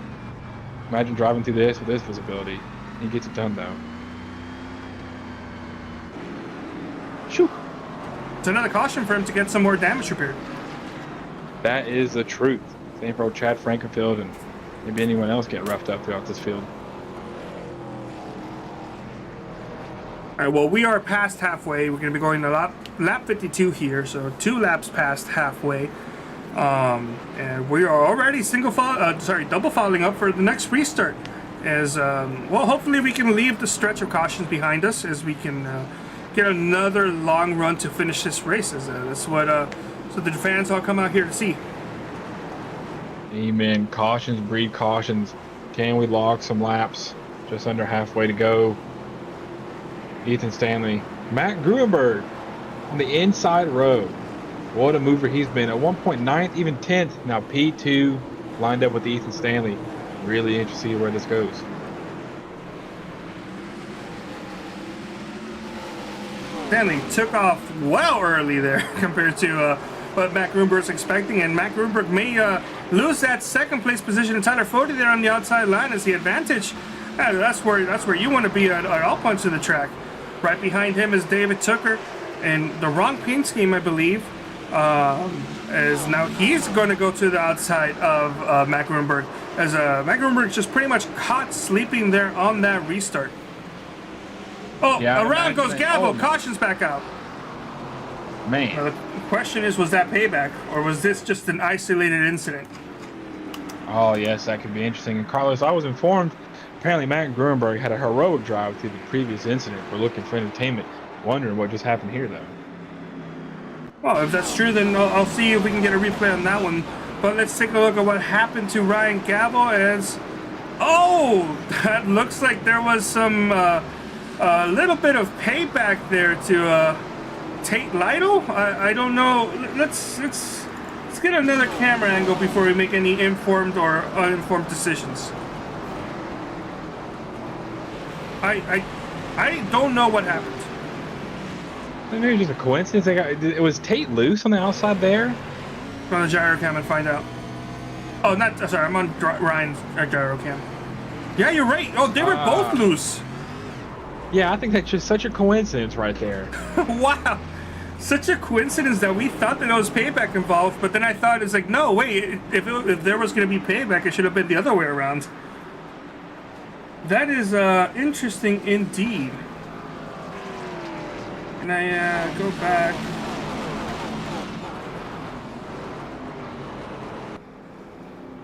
Imagine driving through this with this visibility. He gets it done, though. Shoo.
It's another caution for him to get some more damage repaired.
That is the truth. Same for old Chad Frankenfield and maybe anyone else get roughed up throughout this field.
All right, well, we are past halfway. We're going to be going to lap 52 here, so 2 laps past halfway. And we are already double fouling up for the next restart. As well, hopefully we can leave the stretch of cautions behind us as we can get another long run to finish this race. That's what the fans all come out here to see.
Amen. Cautions breed cautions. Can we log some laps? Just under halfway to go. Ethan Stanley. Matt Gruenberg on the inside row. What a mover he's been. At one point, 9th, even 10th. Now P2 lined up with Ethan Stanley. Really interested to see where this goes.
Stanley took off well early there compared to what Matt Gruenberg's expecting, and Matt Gruenberg may lose that second place position to Tyler Fody there on the outside line as the advantage. That's where you want to be at all points of the track. Right behind him is David Tucker, and the wrong paint scheme, I believe, as now he's going to go to the outside of Matt Gruenberg, as Matt Gruenberg just pretty much caught sleeping there on that restart. Oh,
Yeah,
around goes Gavel.
Oh, no.
Caution's back out.
Man.
Now, the question is, was that payback, or was this just an isolated incident?
Oh, yes, that could be interesting. And Carlos, I was informed, apparently Matt Gruenberg had a heroic drive through the previous incident. We're looking for entertainment. Wondering what just happened here, though.
Well, if that's true, then I'll see if we can get a replay on that one. But let's take a look at what happened to Ryan Gavel as... Oh! That looks like there was some... a little bit of payback there to Tate Lytle. I don't know. Let's get another camera angle before we make any informed or uninformed decisions. I don't know what happened.
Maybe just a coincidence. It was Tate loose on the outside there.
On the gyro cam and find out. Oh, not sorry. I'm on Ryan's gyro cam. Yeah, you're right. Oh, they were both loose.
Yeah, I think that's just such a coincidence right there.
Wow. Such a coincidence that we thought that there was payback involved, but then I thought it's like, no, wait, if there was going to be payback, it should have been the other way around. That is interesting indeed. Can I go back?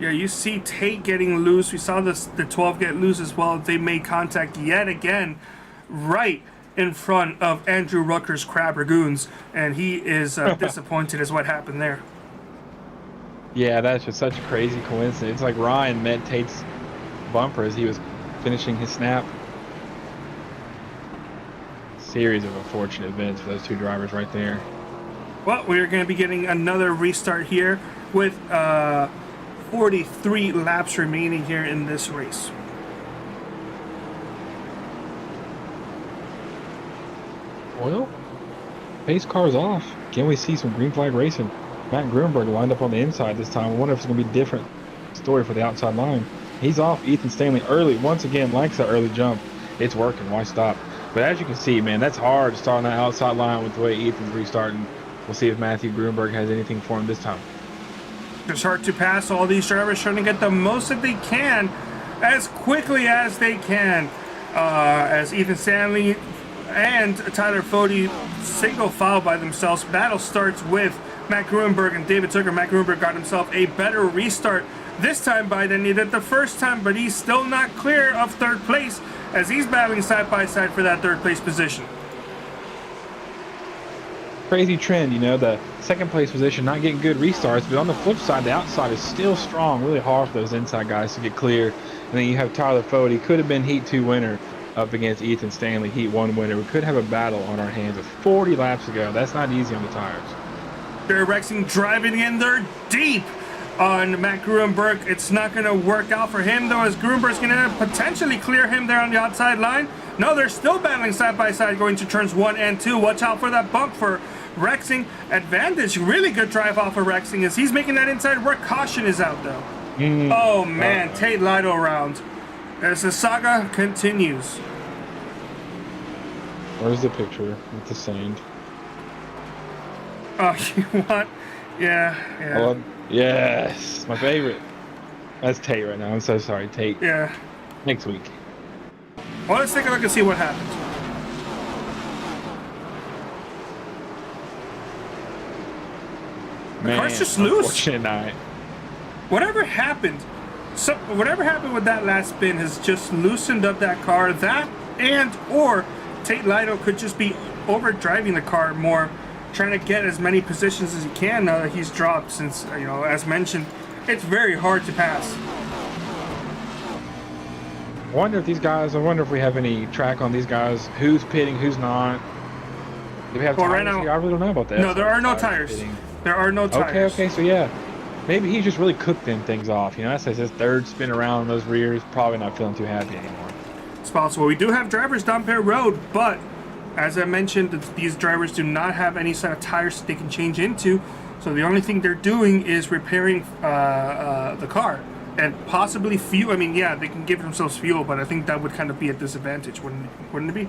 Yeah, you see Tate getting loose. We saw the 12 get loose as well. They made contact yet again. Right in front of Andrew Rucker's Crab Ragoons, and he is disappointed as what happened there.
Yeah, that's just such a crazy coincidence. It's like Ryan met Tate's bumper as he was finishing his snap. Series of unfortunate events for those two drivers right there.
Well, we're going to be getting another restart here with 43 laps remaining here in this race.
Well, pace car's off. Can we see some green flag racing? Matt Grunberg lined up on the inside this time. I wonder if it's going to be a different story for the outside line. He's off Ethan Stanley early. Once again, likes that early jump. It's working. Why stop? But as you can see, man, that's hard to start on that outside line with the way Ethan's restarting. We'll see if Matthew Grunberg has anything for him this time.
It's hard to pass. All these drivers trying to get the most that they can as quickly as they can. As Ethan Stanley and Tyler Fode single file by themselves. Battle starts with Matt Grunberg and David Zucker. Matt Grunberg got himself a better restart this time than he did the first time, but he's still not clear of third place as he's battling side by side for that third place position.
Crazy trend, you know, the second place position not getting good restarts, but on the flip side, the outside is still strong. Really hard for those inside guys to get clear. And then you have Tyler Fode. He could have been Heat 2 winner up against Ethan Stanley, Heat 1 winner. We could have a battle on our hands with 40 laps to go. That's not easy on the tires.
ERX driving in there deep on Matt Grunberg. It's not going to work out for him, though, as Grunberg's going to potentially clear him there on the outside line. No, they're still battling side by side going to turns 1 and 2. Watch out for that bump for Rexing. Advantage, really good drive off of Rexing as he's making that inside work. Caution is out, though. Oh, man, Tate Lido around as the saga continues.
Where's the picture with the sand?
Oh, you want? Yeah.
Oh, yes, my favorite. That's Tate right now. I'm so sorry, Tate.
Yeah.
Next week.
Well, let's take a look and see what happens. The car's just loose.
Unfortunate night.
Whatever happened with that last spin has just loosened up that car. That or Tate Lido could just be overdriving the car more, trying to get as many positions as he can now that he's dropped, since, you know, as mentioned, it's very hard to pass.
I wonder if we have any track on these guys. Who's pitting, who's not. Do we have tires?
Right now,
I really don't know about that.
No, there are no tires.
Pitting.
There are no tires.
Okay, so yeah. Maybe he just really cooked them things off. You know, that's his third spin around in those rears. Probably not feeling too happy anymore.
It's possible. We do have drivers down Pear Road, but as I mentioned, these drivers do not have any set of tires that they can change into. So the only thing they're doing is repairing the car and possibly fuel. I mean, yeah, they can give themselves fuel, but I think that would kind of be a disadvantage, wouldn't it be?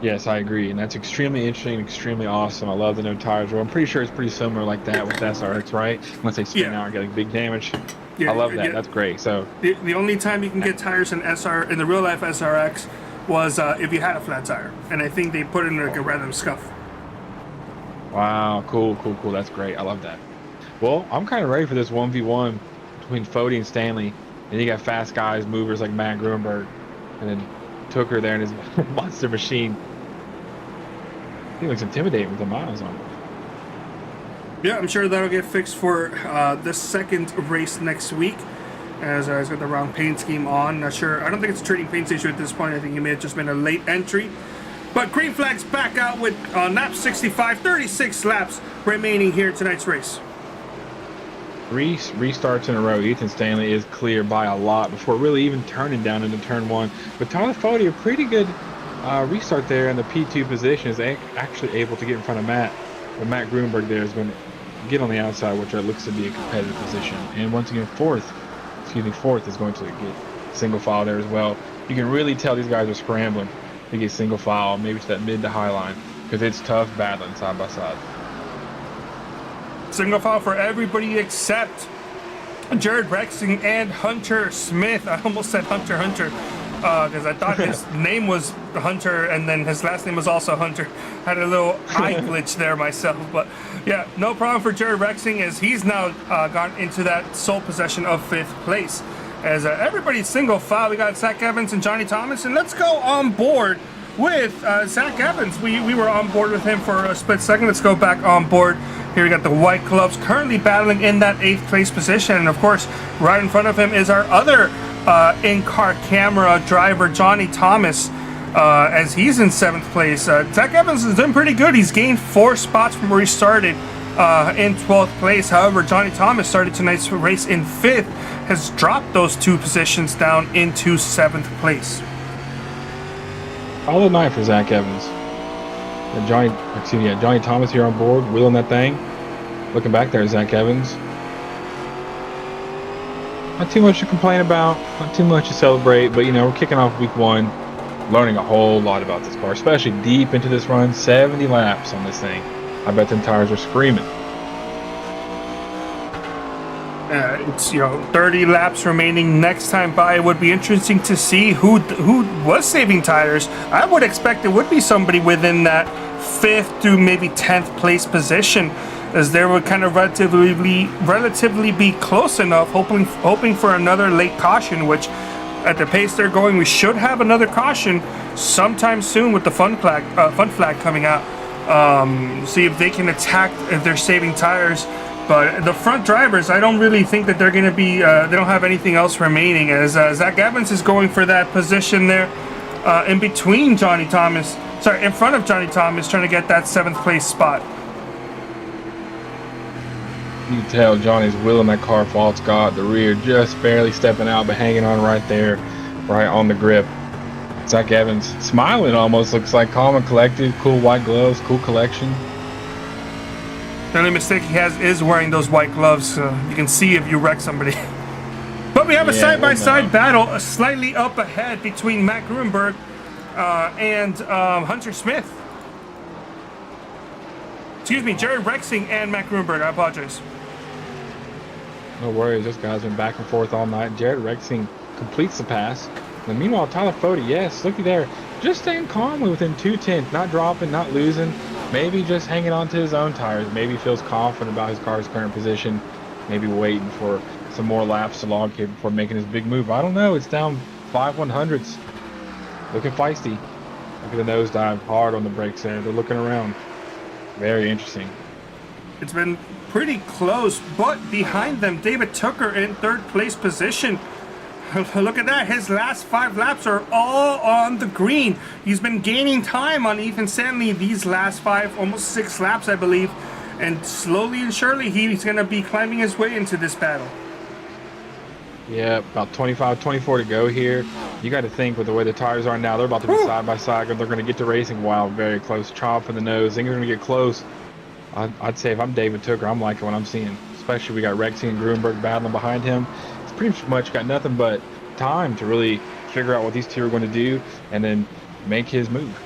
Yes, I agree, and that's extremely interesting, extremely awesome. I love the no tires rule. I'm pretty sure it's pretty similar like that with SRX, right? Once they spin out and getting big damage. Yeah, I love that. Yeah. That's great. So
the only time you can get tires in the real life SRX was if you had a flat tire, and I think they put it in like a random scuff.
Wow, cool. That's great. I love that. Well, I'm kind of ready for this 1v1 between Fode and Stanley, and you got fast guys, movers like Matt Grunberg, and then Tooker there in his monster machine. He looks intimidating with the miles on.
Yeah, I'm sure that'll get fixed for the second race next week, as he's got the wrong paint scheme on. Not sure. I don't think it's a trading paint issue at this point. I think it may have just been a late entry. But green flag's back out with lap 65, 36 laps remaining here tonight's race.
3 restarts in a row. Ethan Stanley is clear by a lot before really even turning down into turn 1. But Tyler Fode, a pretty good restart there in the P2 position, is actually able to get in front of Matt. But Matt Grunberg there is going to get on the outside, which looks to be a competitive position. And once again, fourth is going to get single file there as well. You can really tell these guys are scrambling to get single file, maybe to that mid to high line, because it's tough battling side by side.
Single file for everybody except Jared Rexing and Hunter Smith. I almost said Hunter, because I thought his name was Hunter and then his last name was also Hunter. Had a little eye glitch there myself, but yeah, no problem for Jared Rexing, as he's now gone into that sole possession of 5th place. As everybody's single file, we got Zach Evans and Johnny Thomas, and let's go on board with Zach Evans. We were on board with him for a split second. Let's go back on board. Here we got the white gloves currently battling in that 8th place position. And of course, right in front of him is our other in-car camera driver, Johnny Thomas, as he's in 7th place. Zach Evans is doing pretty good. He's gained 4 spots from where he started in 12th place. However, Johnny Thomas started tonight's race in 5th, has dropped those 2 positions down into 7th place.
All night for Zach Evans. And Johnny Thomas here on board, wheeling that thing. Looking back there, Zach Evans. Not too much to complain about, not too much to celebrate, but you know, we're kicking off week 1, learning a whole lot about this car, especially deep into this run. 70 laps on this thing. I bet them tires are screaming.
It's 30 laps remaining. Next time by, it would be interesting to see who was saving tires. I would expect it would be somebody within that 5th to maybe 10th place position, as they would kind of relatively be close enough, hoping for another late caution, which at the pace they're going, we should have another caution sometime soon with the fun flag coming out. See if they can attack if they're saving tires. But the front drivers, I don't really think that they're going to be, they don't have anything else remaining, as Zach Evans is going for that position there in between Johnny Thomas, in front of Johnny Thomas, trying to get that 7th place spot.
You can tell Johnny's wheeling that car for all it's got. The rear just barely stepping out, but hanging on right there, right on the grip. Zach Evans smiling almost, looks like calm and collected, cool white gloves, cool collection.
The only mistake he has is wearing those white gloves. You can see if you wreck somebody. But we have a side-by-side battle, slightly up ahead between Matt Gruenberg and Hunter Smith. Excuse me, Jared Rexing and Matt Gruenberg. I apologize.
No worries, this guy's been back and forth all night. Jared Rexing completes the pass. And meanwhile, Tyler Fody, yes, looky there, just staying calmly within 2/10, not dropping, not losing. Maybe just hanging on to his own tires. Maybe feels confident about his car's current position. Maybe waiting for some more laps to log here before making his big move. I don't know. It's down 5 100ths. Looking feisty. Look at the nosedive, hard on the brakes there. They're looking around. Very interesting.
It's been pretty close, but behind them, David Tucker in 3rd place position. Look at that. His last 5 laps are all on the green. He's been gaining time on Ethan Stanley these last 5, almost 6 laps, I believe. And slowly and surely, he's going to be climbing his way into this battle.
Yeah, about 25, 24 to go here. You got to think with the way the tires are now, they're about to be side by side. They're going to get to racing. Wow, very close. Chop in the nose. Things are going to get close. I'd say if I'm David Tucker, I'm liking what I'm seeing. Especially we got Rexing and Gruenberg battling behind him. It's pretty much got nothing but time to really figure out what these two are going to do and then make his move.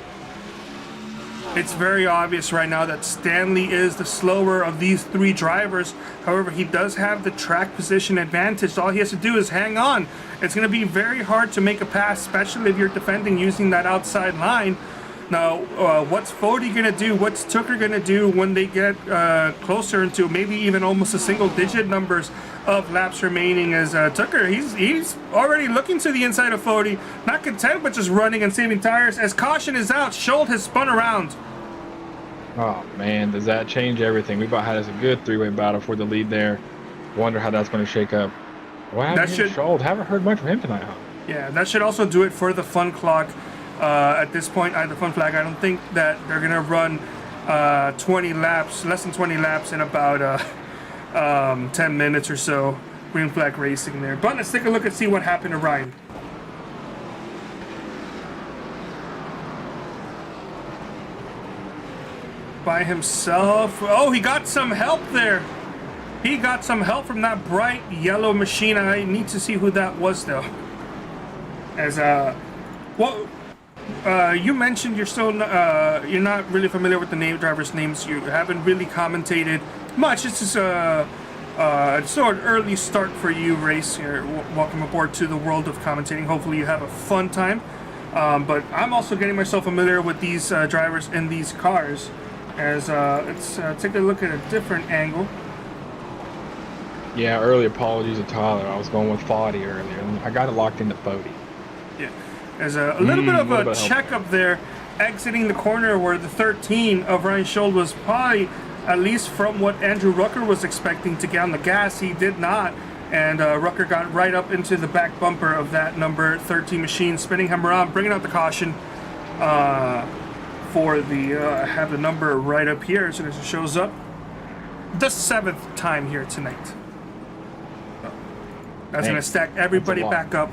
It's very obvious right now that Stanley is the slower of these 3 drivers. However, he does have the track position advantage. All he has to do is hang on. It's going to be very hard to make a pass, especially if you're defending using that outside line. Now, what's Fody going to do? What's Tucker going to do when they get closer into maybe even almost a single-digit numbers of laps remaining? As Tucker, he's already looking to the inside of Fody, not content but just running and saving tires. As caution is out, Schultz has spun around.
Oh man, does that change everything? We about had us a good 3-way battle for the lead there. Wonder how that's going to shake up. What happened to Schultz? Haven't heard much from him tonight, huh?
Yeah, that should also do it for the fun clock. At this point, the fun flag, I don't think that they're going to run 20 laps, less than 20 laps in about 10 minutes or so. Green flag racing there. But let's take a look and see what happened to Ryan. By himself. Oh, he got some help there. He got some help from that bright yellow machine. I need to see who that was, though. As you mentioned you're still you're not really familiar with the drivers' names. You haven't really commentated much. It's just sort of early start for you, race here. Welcome aboard to the world of commentating. Hopefully you have a fun time. But I'm also getting myself familiar with these drivers in these cars. As let's take a look at a different angle.
Yeah, early apologies to Tyler. I was going with Foddy earlier. I got it locked into Foddy.
Yeah. As a little bit of
little
a
bit of
check up there, exiting the corner where the 13 of Ryan Scholl was probably, at least from what Andrew Rucker was expecting, to get on the gas. He did not, and Rucker got right up into the back bumper of that number 13 machine, spinning him around, bringing out the caution for the, I have the number right up here as soon as it shows up. The 7th time here tonight. That's going to stack everybody back up.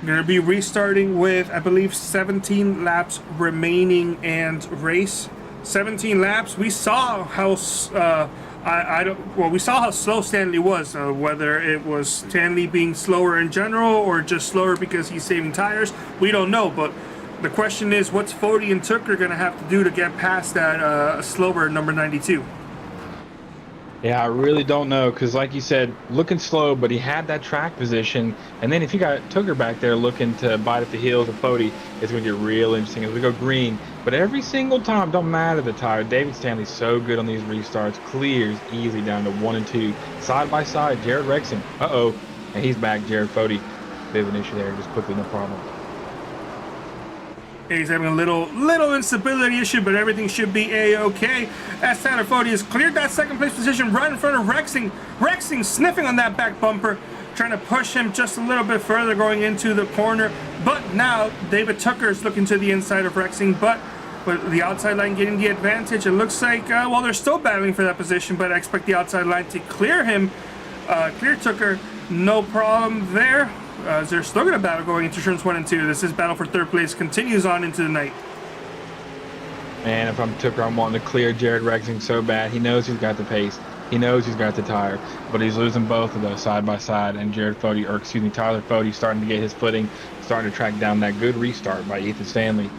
Going to be restarting with, I believe, 17 laps remaining and race. 17 laps. We saw how we saw how slow Stanley was. Whether it was Stanley being slower in general or just slower because he's saving tires, we don't know. But the question is, what's Fody and Tucker going to have to do to get past that slower number 92?
Yeah, I really don't know, because like you said, looking slow, but he had that track position. And then if you got Tucker back there looking to bite at the heels of Fody, it's going to get real interesting as we go green. But every single time, don't matter the tire, David Stanley's so good on these restarts, clears easy down to 1 and 2. Side by side, Jared Rexon, and he's back, Jared Fody. Bit of an issue there, just quickly, no problem.
He's having a little instability issue, but everything should be a-okay. As Tyler Fody has cleared that second place position right in front of Rexing. Rexing sniffing on that back bumper, trying to push him just a little bit further going into the corner. But now David Tucker is looking to the inside of Rexing, but with the outside line getting the advantage, it looks like, well, they're still battling for that position, but I expect the outside line to clear him, clear Tucker, no problem there. They're still going to battle going into turns 1 and 2. This is battle for third place continues on into the night.
Man, if I'm Tucker, I'm wanting to clear Jared Rexing so bad. He knows he's got the pace. He knows he's got the tire, but he's losing both of those side by side. And Tyler Fody starting to get his footing, starting to track down that good restart by Ethan Stanley.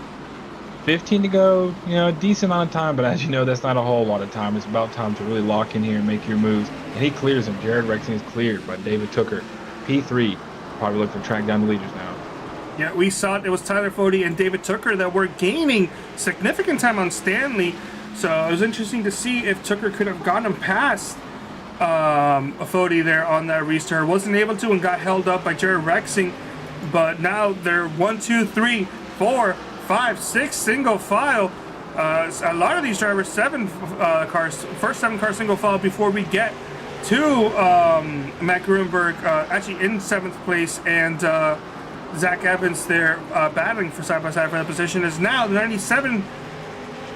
15 to go, a decent amount of time, but as you know, that's not a whole lot of time. It's about time to really lock in here and make your moves. And he clears him. Jared Rexing is cleared by David Tucker. P3. Probably look to track down the leaders now.
Yeah, we saw it. It was Tyler Fody and David Tucker that were gaining significant time on Stanley. So it was interesting to see if Tucker could have gotten past Fody there on that restart. Wasn't able to and got held up by Jared Rexing. But now they're 1, 2, 3, 4, 5, 6 single file. A lot of these drivers, 7 cars, first 7 car single file before we get to Matt Gruenberg, actually in 7th place, and Zach Evans there battling for side-by-side for that position. Is now the 97,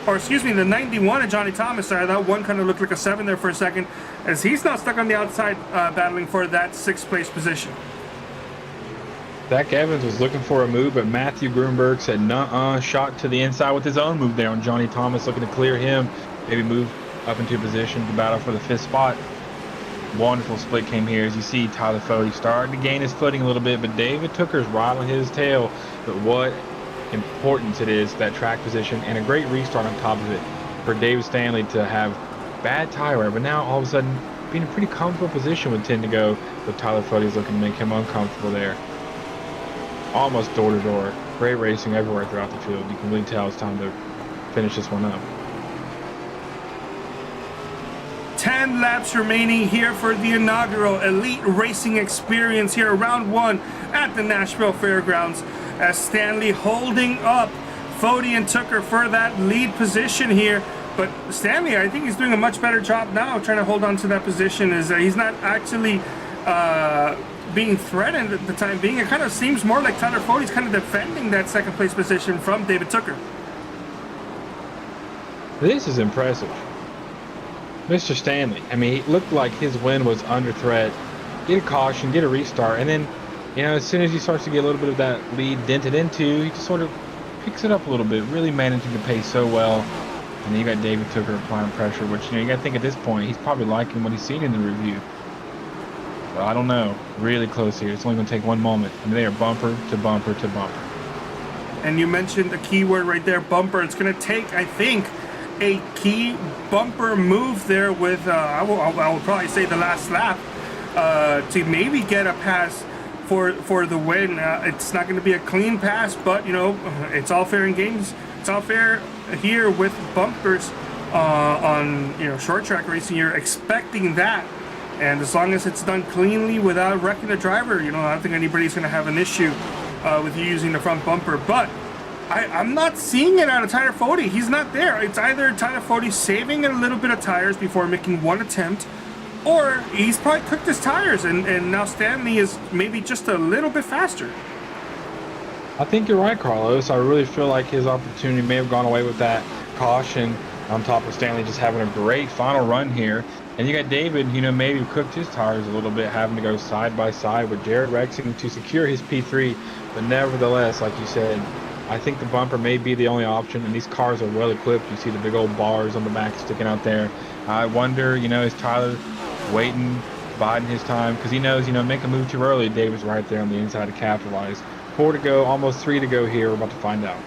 or excuse me, the 91 of Johnny Thomas. Sorry, that one kind of looked like a 7 there for a second, as he's now stuck on the outside battling for that 6th place position.
Zach Evans was looking for a move, but Matthew Gruenberg said, nuh-uh, shot to the inside with his own move there on Johnny Thomas, looking to clear him, maybe move up into position to battle for the 5th spot. Wonderful split came here. As you see, Tyler Fody starting to gain his footing a little bit, but David Tucker's right on his tail. But what importance it is, that track position, and a great restart on top of it for David Stanley to have bad tire wear, but now all of a sudden be in a pretty comfortable position with 10 to go, but Tyler Fody's looking to make him uncomfortable there. Almost door to door. Great racing everywhere throughout the field. You can really tell it's time to finish this one up.
10 laps remaining here for the inaugural Elite Racing Experience here, round 1 at the Nashville Fairgrounds, as Stanley holding up Fody and Tucker for that lead position here. But Stanley, I think he's doing a much better job now trying to hold on to that position, as he's not actually being threatened at the time being. It kind of seems more like Tyler Fody's kind of defending that 2nd place position from David Tucker.
This is impressive. Mr. Stanley, I mean, he looked like his win was under threat. Get a caution, get a restart, and then, as soon as he starts to get a little bit of that lead dented into, he just sort of picks it up a little bit, really managing the pace so well. And then you got David Tucker applying pressure, which, you got to think at this point, he's probably liking what he's seen in the review. But I don't know. Really close here. It's only going to take one moment. I mean, they are bumper to bumper to bumper.
And you mentioned the key word right there, bumper. It's going to take, I think, a key bumper move there with, I will probably say the last lap, to maybe get a pass for the win. It's not going to be a clean pass, but, it's all fair in games. It's all fair here with bumpers on, short track racing. You're expecting that. And as long as it's done cleanly without wrecking the driver, I don't think anybody's going to have an issue with you using the front bumper, but I'm not seeing it out of Tyler Fody. He's not there. It's either Tyler Fody saving a little bit of tires before making one attempt, or he's probably cooked his tires, and now Stanley is maybe just a little bit faster.
I think you're right, Carlos. I really feel like his opportunity may have gone away with that caution on top of Stanley just having a great final run here. And you got David, maybe cooked his tires a little bit, having to go side by side with Jared Rexing to secure his P3. But nevertheless, like you said, I think the bumper may be the only option, and these cars are well equipped. You see the big old bars on the back sticking out there. I wonder, is Tyler waiting, biding his time? Because he knows, make a move too early. David's right there on the inside to capitalize. 4 to go, almost 3 to go here. We're about to find out.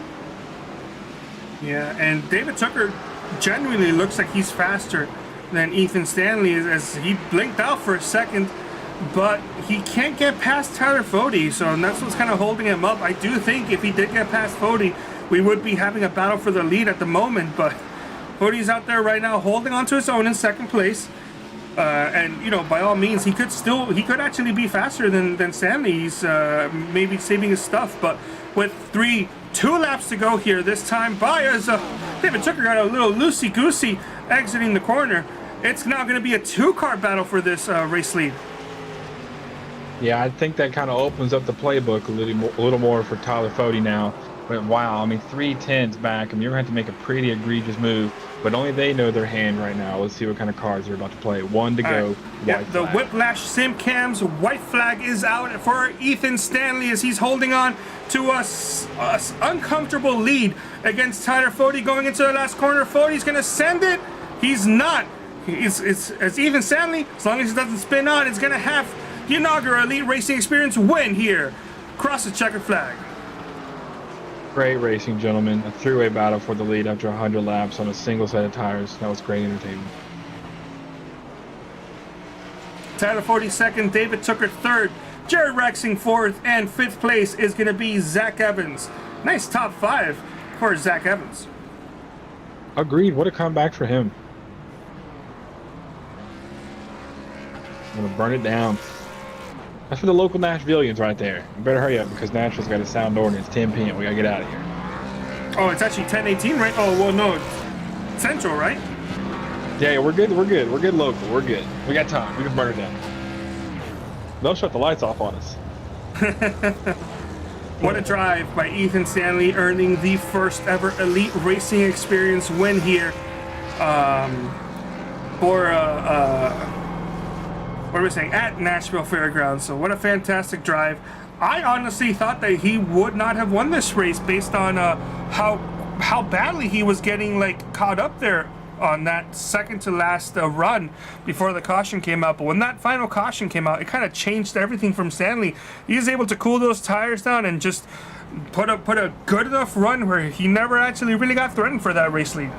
Yeah, and David Tucker genuinely looks like he's faster than Ethan Stanley, as he blinked out for a second, but he can't get past Tyler Fody, so that's what's kind of holding him up. I do think if he did get past Fody, we would be having a battle for the lead at the moment, but Fody's out there right now holding on to his own in second place. And by all means, he could actually be faster than Stanley. He's maybe saving his stuff, but with 2 laps to go here this time by as David Tucker got a little loosey-goosey exiting the corner. It's now going to be a 2-car battle for this race lead.
Yeah, I think that kind of opens up the playbook a little more for Tyler Fody now. But wow, 3/10 back, you're going to have to make a pretty egregious move. But only they know their hand right now. Let's see what kind of cars they're about to play. 1 to go.
Right. Yeah, the Whiplash Sim Cams white flag is out for Ethan Stanley as he's holding on to a uncomfortable lead against Tyler Fody going into the last corner. Fody's going to send it. He's not. As Ethan Stanley, as long as he doesn't spin on, is going to have the inaugural Elite Racing Experience win here. Cross the checkered flag.
Great racing, gentlemen. A three-way battle for the lead after 100 laps on a single set of tires. That was great entertainment.
Tyler Fody second, David Tucker third, Jared Rexing fourth, and fifth place is going to be Zach Evans. Nice top 5 for Zach Evans.
Agreed. What a comeback for him. I'm going to burn it down. That's for the local Nashvillians right there. You better hurry up because Nashville's got a sound ordinance. 10 p.m. We got to get out of here.
Oh, it's actually 10:18, right? Oh, well, no. Central, right?
Yeah, we're good. We're good. We're good local. We're good. We got time. We can burn it down. They'll shut the lights off on us.
What a drive by Ethan Stanley, earning the first ever Elite Racing Experience win here for what are we saying, at Nashville Fairgrounds. So what a fantastic drive. I honestly thought that he would not have won this race based on how badly he was getting caught up there on that second to last run before the caution came out. But when that final caution came out, it kind of changed everything from Stanley. He was able to cool those tires down and just put a good enough run where he never actually really got threatened for that race lead.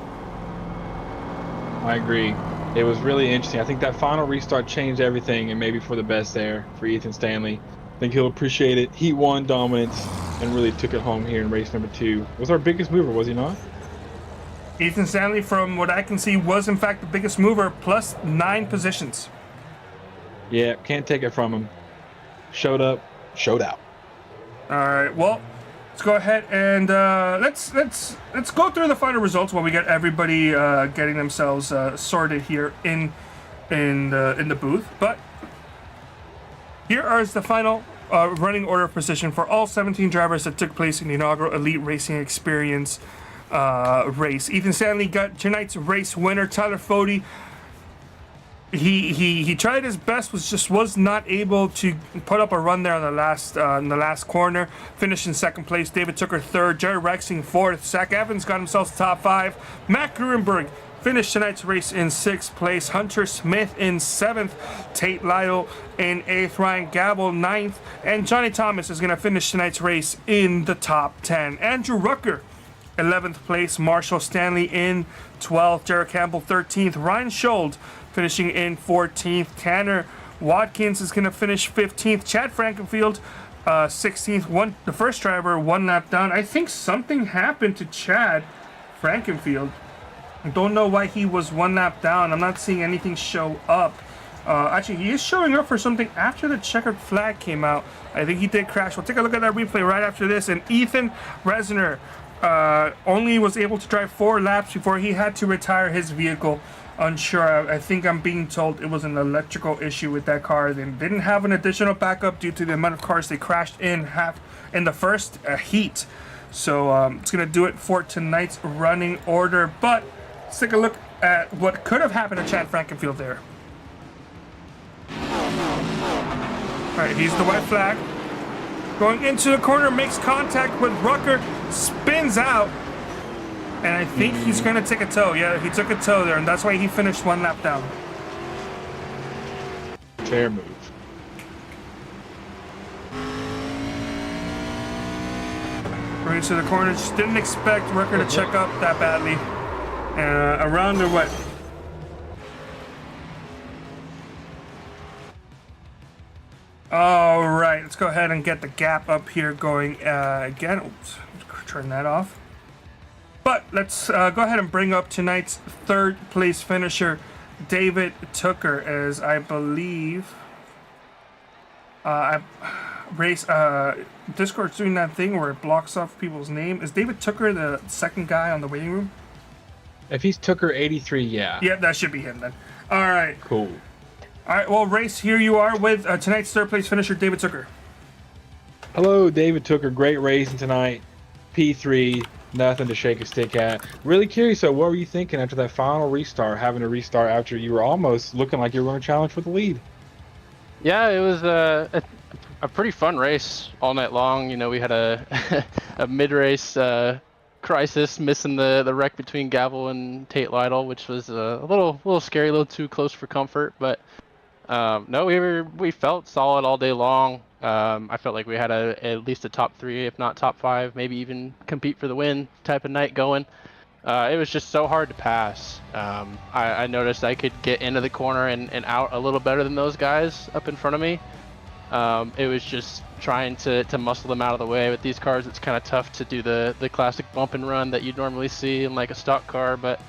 I agree. It was really interesting. I think that final restart changed everything, and maybe for the best there for Ethan Stanley. I think he'll appreciate it. He won dominance and really took it home here in race number 2. Was our biggest mover, was he not?
Ethan Stanley, from what I can see, was in fact the biggest mover, plus 9 positions.
Yeah, can't take it from him. Showed up, showed out.
All right, well, let's go ahead and let's go through the final results while we get everybody getting themselves sorted here in the booth. But here is the final running order of position for all 17 drivers that took place in the inaugural Elite Racing Experience race. Ethan Stanley got tonight's race winner. Tyler Fody, he tried his best, was not able to put up a run there on the last corner. Finished in second place. David Tucker third. Jared Rexing fourth. Zach Evans got himself top 5. Matt Gruenberg finished tonight's race in 6th place. Hunter Smith in 7th. Tate Lyle in 8th. Ryan Gabel 9th. And Johnny Thomas is going to finish tonight's race in the top 10. Andrew Rucker 11th place. Marshall Stanley in 12th. Jared Campbell 13th. Ryan Schold finishing in 14th. Tanner Watkins is going to finish 15th. Chad Frankenfield 16th. The first driver 1 lap down. I think something happened to Chad Frankenfield. I don't know why he was 1 lap down. I'm not seeing anything show up Actually, he is showing up for something after the checkered flag came out. I think he did crash. We'll take a look at that replay right after this. And Ethan Resner only was able to drive 4 laps before he had to retire his vehicle. Unsure. I think I'm being told it was an electrical issue with that car. They didn't have an additional backup due to the amount of cars they crashed in the first heat. So it's going to do it for tonight's running order. But let's take a look at what could have happened to Chad Frankenfield there. All right, he's the white flag. Going into the corner, makes contact with Rucker, spins out. And I think he's going to take a toe. Yeah, he took a toe there, and that's why he finished 1 lap down.
Fair move.
Right into the corner. Just didn't expect Rucker to check up that badly. Around or what? All right, let's go ahead and get the gap up here going again. Oops, turn that off. But let's go ahead and bring up tonight's 3rd place finisher, David Tooker, as I believe Discord's doing that thing where it blocks off people's name. Is David Tooker the 2nd guy on the waiting room?
If he's Tooker 83, yeah.
Yeah, that should be him then. All right.
Cool.
All right, well, Race, here you are with tonight's 3rd place finisher, David Tooker.
Hello, David Tooker. Great racing tonight. P3, nothing to shake a stick at. Really curious, though, what were you thinking after that final restart, having to restart after you were almost looking like you were going to challenge for the lead?
Yeah, it was a pretty fun race all night long. You know, we had a a mid-race crisis, missing the wreck between Gavel and Tate Lytle, which was a little scary, a little too close for comfort. But no, we felt solid all day long. I felt like we had at least a top 3, if not top 5, maybe even compete for the win type of night going. It was just so hard to pass. I noticed I could get into the corner and out a little better than those guys up in front of me. It was just trying to muscle them out of the way. With these cars, it's kind of tough to do the classic bump and run that you'd normally see in like a stock car, but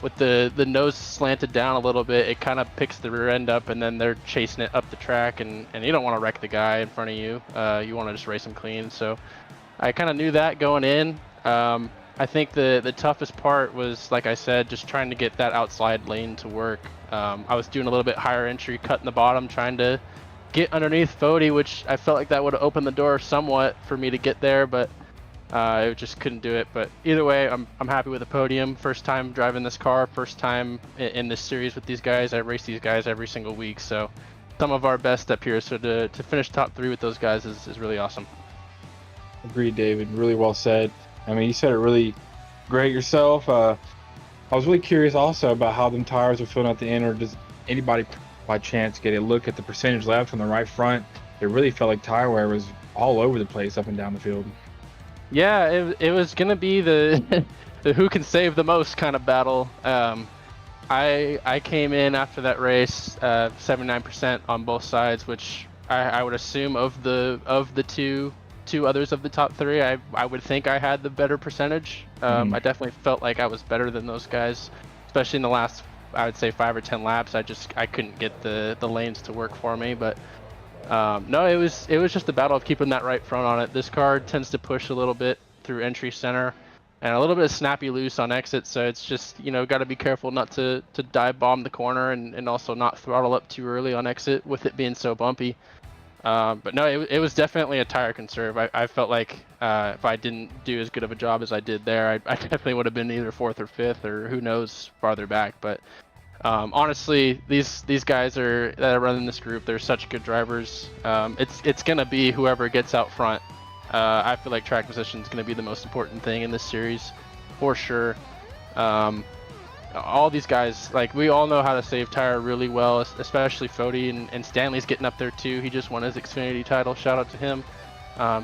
with the nose slanted down a little bit, it kind of picks the rear end up, and then they're chasing it up the track, and you don't want to wreck the guy in front of you. You want to just race him clean. So I kind of knew that going in. I think the toughest part was, like I said, just trying to get that outside lane to work. I was doing a little bit higher entry, cutting the bottom, trying to get underneath Fody, which I felt like that would have opened the door somewhat for me to get there, but I just couldn't do it. But either way, I'm happy with the podium. First time driving this car, first time in this series with these guys. I race these guys every single week, so some of our best up here. So to finish top 3 with those guys is really awesome.
Agreed, David. Really well said. I mean, you said it really great yourself. I was really curious also about how them tires are feeling at the end, or does anybody by chance get a look at the percentage left on the right front? It really felt like tire wear was all over the place up and down the field.
Yeah, it was gonna be the the who can save the most kind of battle. I came in after that race 79% on both sides, which I would assume of the two others of the top 3, I would think I had the better percentage. I definitely felt like I was better than those guys, especially in the last, I would say, 5 or 10 laps. I couldn't get the lanes to work for me. But no, it was just a battle of keeping that right front on it. This car tends to push a little bit through entry center and a little bit of snappy loose on exit, so it's just, you know, got to be careful not to dive bomb the corner and also not throttle up too early on exit with it being so bumpy. But no, it was definitely a tire conserve. I felt like if I didn't do as good of a job as I did there, I definitely would have been either 4th or 5th, or who knows, farther back. But honestly, these guys that are running this group, they're such good drivers. It's gonna be whoever gets out front. I feel like track position is gonna be the most important thing in this series, for sure. All these guys, like, we all know how to save tire really well, especially Fody, and Stanley's getting up there too. He just won his Xfinity title. Shout out to him.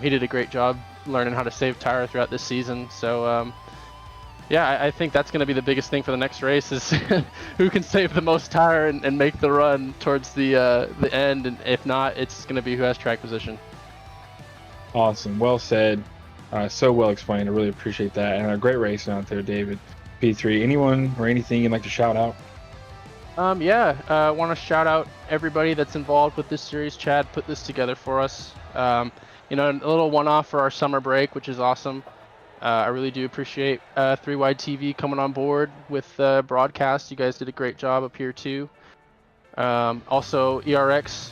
He did a great job learning how to save tire throughout this season. So yeah, I think that's going to be the biggest thing for the next race, is who can save the most tire and make the run towards the end. And if not, it's going to be who has track position.
Awesome. Well said. So well explained. I really appreciate that. And a great race out there, David. P3. Anyone or anything you'd like to shout out?
Yeah, I want to shout out everybody that's involved with this series. Chad put this together for us. You know, a little one-off for our summer break, which is awesome. I really do appreciate 3Wide TV coming on board with broadcast. You guys did a great job up here too. Also ERX.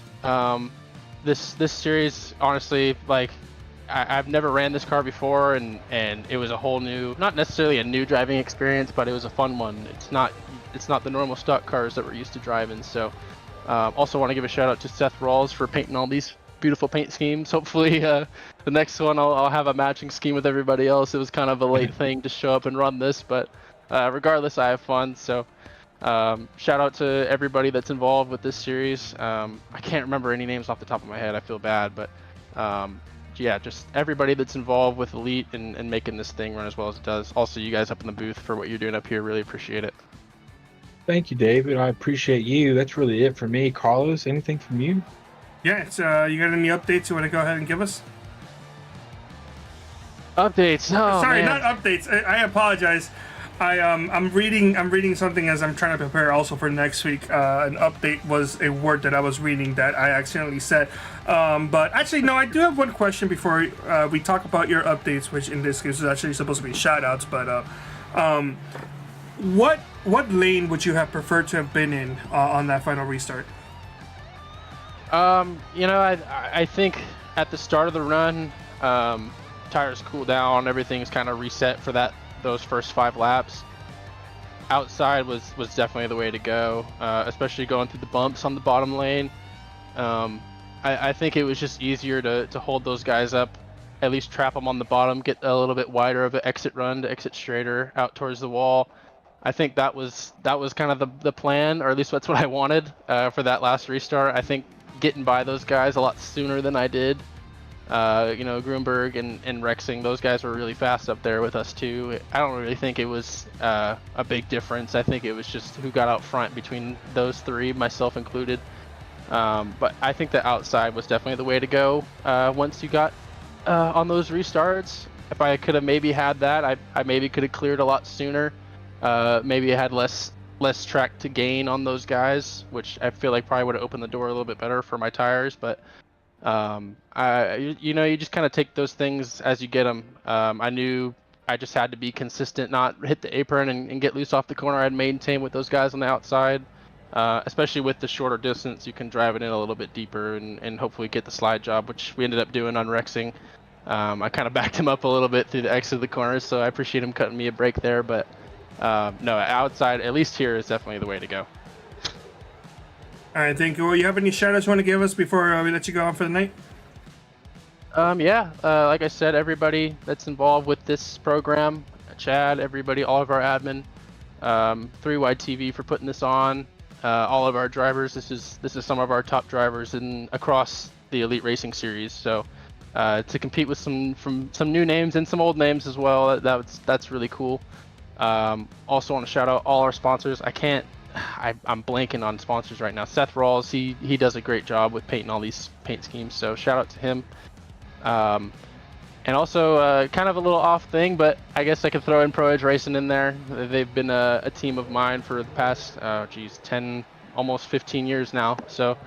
This series, honestly, like I've never ran this car before, and it was a whole new, not necessarily a new driving experience, but it was a fun one. It's not the normal stock cars that we're used to driving. So also want to give a shout out to Seth Rawls for painting all these beautiful paint schemes. Hopefully the next one I'll have a matching scheme with everybody else. It was kind of a late thing to show up and run this, but regardless, I have fun. So shout out to everybody that's involved with this series. I can't remember any names off the top of my head. I feel bad, but yeah, just everybody that's involved with Elite and making this thing run as well as it does. Also, you guys up in the booth for what you're doing up here. Really appreciate it.
Thank you, David. I appreciate you. That's really it for me. Carlos, anything from you?
Yeah, it's, you got any updates you want to go ahead and give us?
Updates. Oh,
Sorry,
man.
not updates. I apologize. I'm reading something as I'm trying to prepare also for next week. An update was a word that I was reading that I accidentally said. But actually, no, I do have one question before we talk about your updates, which in this case is actually supposed to be shout-outs. But what lane would you have preferred to have been in on that final restart?
You know, I think at the start of the run, tires cool down, everything's kind of reset for those first 5 laps. Outside was definitely the way to go, especially going through the bumps on the bottom lane. I think it was just easier to hold those guys up, at least trap them on the bottom, get a little bit wider of an exit run to exit straighter out towards the wall. I think that was kind of the plan, or at least that's what I wanted for that last restart. I think getting by those guys a lot sooner than I did. You know, Grunberg and Rexing, those guys were really fast up there with us too. I don't really think it was a big difference. I think it was just who got out front between those 3, myself included. But I think the outside was definitely the way to go once you got on those restarts. If I could have maybe had that, I maybe could have cleared a lot sooner. Maybe I had less track to gain on those guys, which I feel like probably would have opened the door a little bit better for my tires. But you know, you just kind of take those things as you get them. I knew I just had to be consistent, not hit the apron and get loose off the corner. I'd maintain with those guys on the outside, especially with the shorter distance. You can drive it in a little bit deeper and hopefully get the slide job, which we ended up doing on Rexing. I kind of backed him up a little bit through the exit of the corners, so I appreciate him cutting me a break there. But no, outside, at least here, is definitely the way to go.
All right, thank you. Well, you have any shout-outs you want to give us before we let you go on for the night?
Yeah, like I said, everybody that's involved with this program, Chad, everybody, all of our admin, 3Wide TV for putting this on, all of our drivers. This is some of our top drivers across the Elite Racing Series. So to compete with some new names and some old names as well, that's really cool. Also want to shout out all our sponsors. I'm blanking on sponsors right now. Seth Rawls, he does a great job with painting all these paint schemes, so shout out to him. And also kind of a little off thing, but I guess I could throw in Pro Edge Racing in there. They've been a team of mine for the past 10, almost 15 years now. So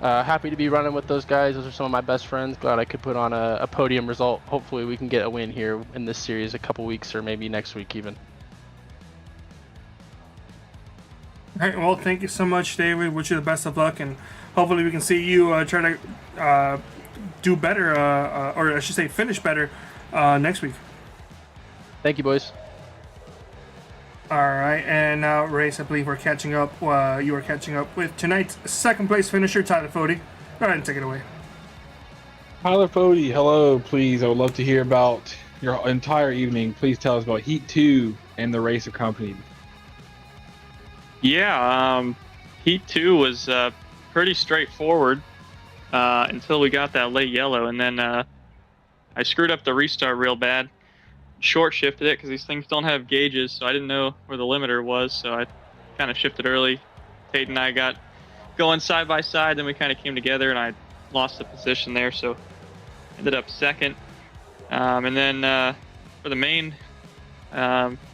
happy to be running with those guys. Those are some of my best friends. Glad I could put on a podium result. Hopefully we can get a win here in this series a couple weeks, or maybe next week even.
All right, well, thank you so much, David. Wish you the best of luck, and hopefully we can see you try to do better, or I should say finish better next week.
Thank you, boys.
All right, and now, Race, I believe we're catching up. You are catching up with tonight's second place finisher, Tyler Fody. Go ahead and take it away.
Tyler Fody, hello, please. I would love to hear about your entire evening. Please tell us about Heat 2 and the race accompanied.
Yeah, Heat 2 was pretty straightforward until we got that late yellow, and then I screwed up the restart real bad. Short shifted it because these things don't have gauges, so I didn't know where the limiter was, so I kind of shifted early. Tate and I got going side by side, then we kind of came together, and I lost the position there, so ended up second. And then for the main,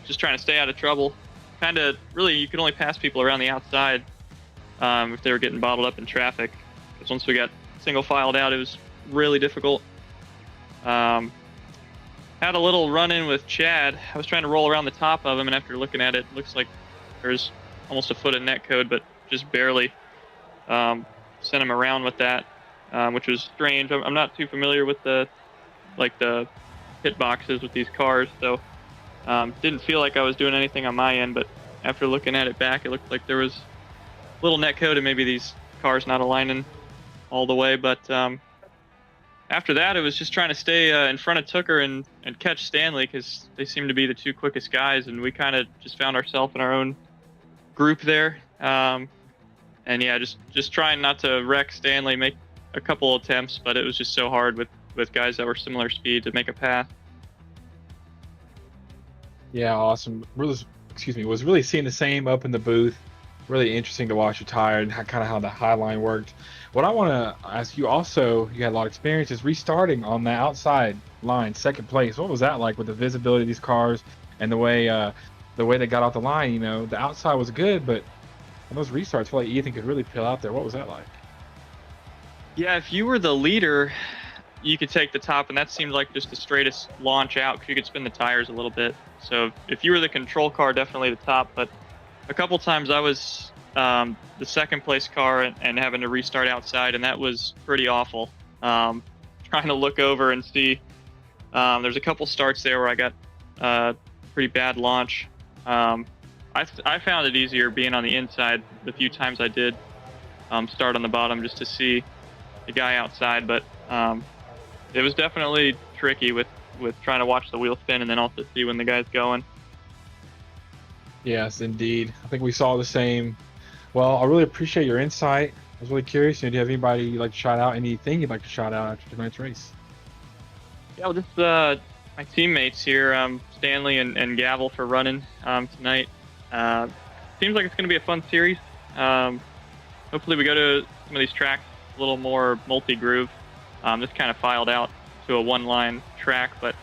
just trying to stay out of trouble. kind of really you could only pass people around the outside if they were getting bottled up in traffic. Because once we got single filed out, it was really difficult. Had a little run-in with Chad. I was trying to roll around the top of him, and after looking at it, looks like there's almost a foot of net code, but just barely sent him around with that, which was strange. I'm not too familiar with the hit boxes with these cars, so didn't feel like I was doing anything on my end, but after looking at it back, it looked like there was a little net code and maybe these cars not aligning all the way, but after that, it was just trying to stay in front of Tooker and catch Stanley, because they seem to be the two quickest guys, and we kind of just found ourselves in our own group there. And yeah, just trying not to wreck Stanley, make a couple attempts, but it was just so hard with guys that were similar speed to make a pass.
Yeah, awesome. Was really seeing the same up in the booth. Really interesting to watch your tire and kind of how the high line worked. What I want to ask you also, you had a lot of experiences restarting on the outside line, second place. What was that like with the visibility of these cars and the way they got off the line? You know, the outside was good, but on those restarts, I feel like Ethan could really peel out there. What was that like?
Yeah, if you were the leader, you could take the top, and that seemed like just the straightest launch out because you could spin the tires a little bit. So if you were the control car, definitely the top. But a couple times I was the second place car and having to restart outside, and that was pretty awful. Trying to look over and see. There's a couple starts there where I got a pretty bad launch. I found it easier being on the inside the few times I did start on the bottom just to see the guy outside, but it was definitely tricky with trying to watch the wheel spin and then also see when the guy's going.
Yes, indeed. I think we saw the same. Well, I really appreciate your insight. I was really curious. Do you have anybody you'd like to shout out? Anything you'd like to shout out after tonight's race?
Yeah, well, just my teammates here, Stanley and Gavel, for running tonight. Seems like it's going to be a fun series. Hopefully we go to some of these tracks a little more multi-groove. This kind of filed out to a one-line track, but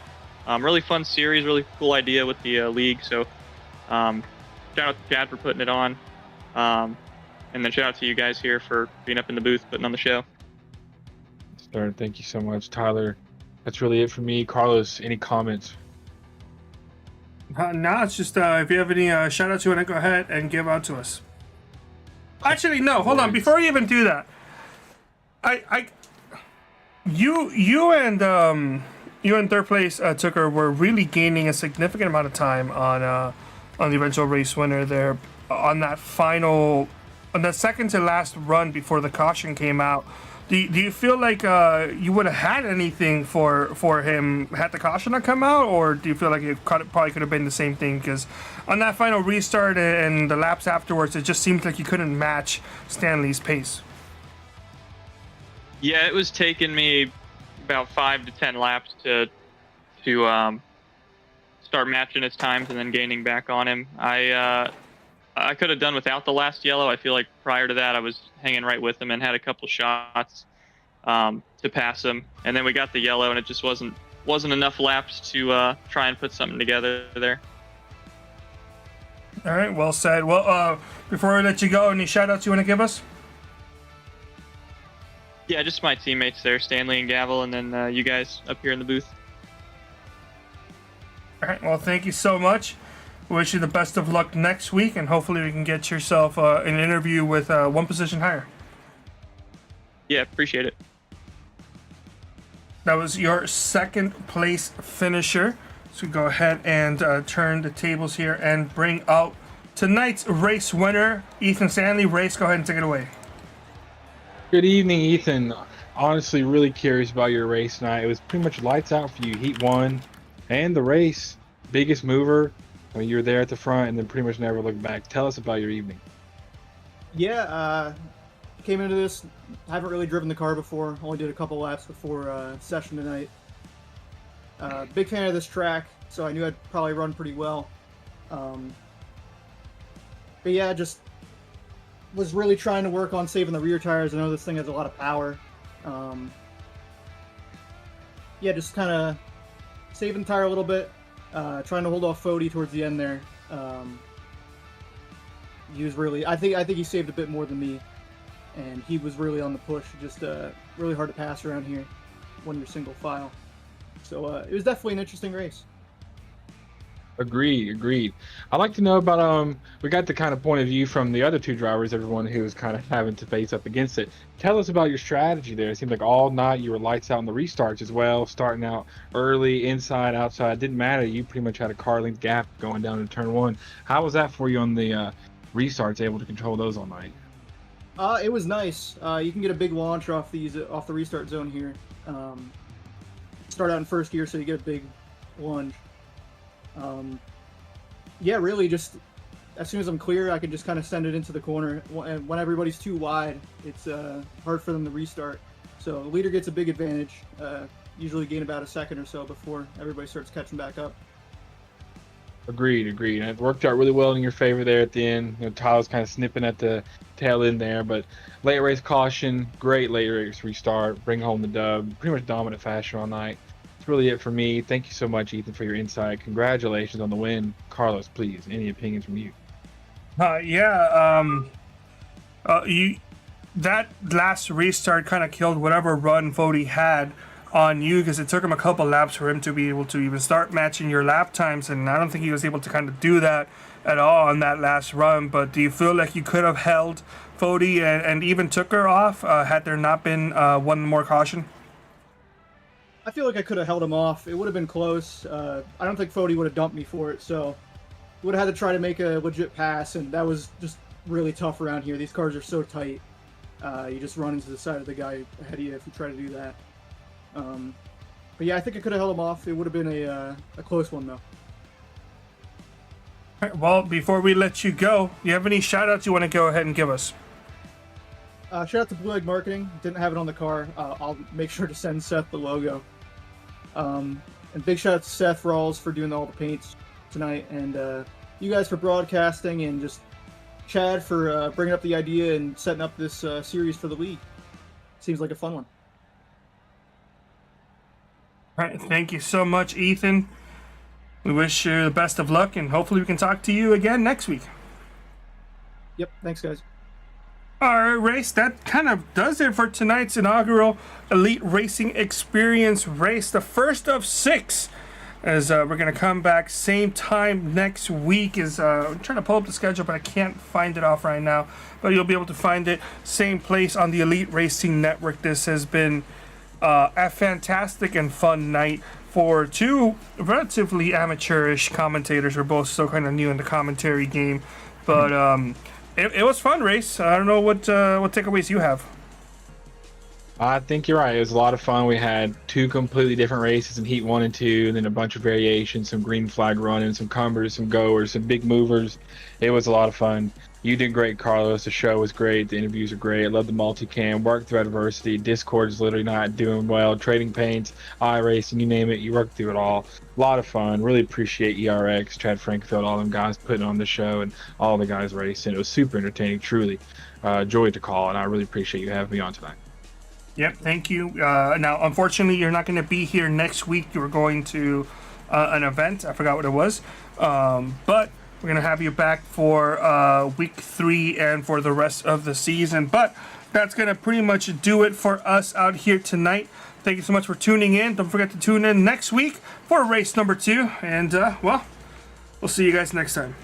really fun series, really cool idea with the league. So shout out to Chad for putting it on. And then shout out to you guys here for being up in the booth, putting on the show.
Stern, thank you so much. Tyler, that's really it for me. Carlos, any comments?
No, it's just if you have any shout outs you want to go ahead and give out to us. Actually, no, hold on. Before you even do that, you and third place Tooker were really gaining a significant amount of time on the eventual race winner there on that second to last run before the caution came out. Do you feel like you would have had anything for him had the caution not come out, or do you feel like it probably could have been the same thing? Because on that final restart and the laps afterwards, it just seemed like you couldn't match Stanley's pace.
Yeah, it was taking me about 5 to 10 laps to start matching his times and then gaining back on him. I could have done without the last yellow. I feel like prior to that, I was hanging right with him and had a couple shots to pass him. And then we got the yellow, and it just wasn't enough laps to try and put something together there.
All right, well said. Well, before I let you go, any shout-outs you want to give us?
Yeah, just my teammates there, Stanley and Gavel, and then you guys up here in the booth.
All right, well, thank you so much. Wish you the best of luck next week, and hopefully we can get yourself an interview with one position higher.
Yeah, appreciate it.
That was your second place finisher. So go ahead and turn the tables here and bring out tonight's race winner, Ethan Stanley. Race, go ahead and take it away.
Good evening, Ethan. Honestly, really curious about your race tonight. It was pretty much lights out for you. Heat 1 and the race. Biggest mover. I mean, you were there at the front and then pretty much never looked back. Tell us about your evening.
Yeah, came into this, haven't really driven the car before. Only did a couple laps before session tonight. Big fan of this track, so I knew I'd probably run pretty well. But yeah, just was really trying to work on saving the rear tires. I know this thing has a lot of power. Yeah, just kind of saving the tire a little bit. Trying to hold off Fody towards the end there. he was really. I think he saved a bit more than me, and he was really on the push. Just really hard to pass around here when you're single file. So it was definitely an interesting race.
Agreed. I'd like to know about we got the kind of point of view from the other two drivers, everyone who was kind of having to face up against it. Tell us about your strategy there. It seemed like all night you were lights out on the restarts as well, starting out early, inside, outside. Didn't matter. You pretty much had a car length gap going down to turn one. How was that for you on the restarts, able to control those all night?
It was nice. You can get a big launch off the restart zone here. Start out in first gear, so you get a big lunge. Yeah, really, just as soon as I'm clear, I can just kind of send it into the corner. And when everybody's too wide, it's hard for them to restart. So the leader gets a big advantage. Usually gain about a second or so before everybody starts catching back up.
Agreed. And it worked out really well in your favor there at the end. You know, Tyler's kind of snipping at the tail end there, but late race caution, great late race restart, bring home the dub, pretty much dominant fashion all night. That's really it for me. Thank you so much, Ethan, for your insight. Congratulations on the win. Carlos, please, any opinions from you?
That last restart kind of killed whatever run Fody had on you, because it took him a couple laps for him to be able to even start matching your lap times, and I don't think he was able to kind of do that at all on that last run. But do you feel like you could have held Fody and even took her off had there not been one more caution?
I feel like I could have held him off. It would have been close. I don't think Fody would have dumped me for it, so would have had to try to make a legit pass, and that was just really tough around here. These cars are so tight. You just run into the side of the guy ahead of you if you try to do that. But yeah, I think I could have held him off. It would have been a close one, though.
All right, well, before we let you go, you have any shout-outs you want to go ahead and give us?
Shout out to Blue Egg Marketing. Didn't have it on the car. I'll make sure to send Seth the logo. And big shout out to Seth Rawls for doing all the paints tonight, and you guys for broadcasting, and just Chad for bringing up the idea and setting up this series for the league. Seems like a fun one.
All right, thank you so much, Ethan. We wish you the best of luck, and hopefully we can talk to you again next week.
Yep, thanks, guys.
All right, Race, that kind of does it for tonight's inaugural Elite Racing Experience race, the first of 6. As we're going to come back same time next week. I'm trying to pull up the schedule, but I can't find it off right now. But you'll be able to find it same place on the Elite Racing Network. This has been a fantastic and fun night for two relatively amateurish commentators. We're both still kind of new in the commentary game, but it was fun, Race. I don't know what takeaways you have.
I think you're right. It was a lot of fun. We had 2 completely different races in Heat 1 and 2, and then a bunch of variations, some green flag running, some cumbers, some goers, some big movers. It was a lot of fun. You did great, Carlos. The show was great. The interviews are great. I love the multicam. Worked through adversity. Discord is literally not doing well. Trading paints, iRacing, you name it. You worked through it all. A lot of fun. Really appreciate ERX, Chad Frankfeld, all them guys putting on the show, and all the guys racing. It was super entertaining, truly. Joy to call, and I really appreciate you having me on tonight.
Yep, thank you. Now, unfortunately, you're not going to be here next week. You were going to an event. I forgot what it was. But we're going to have you back for week 3 and for the rest of the season. But that's going to pretty much do it for us out here tonight. Thank you so much for tuning in. Don't forget to tune in next week for race number 2. And, well, we'll see you guys next time.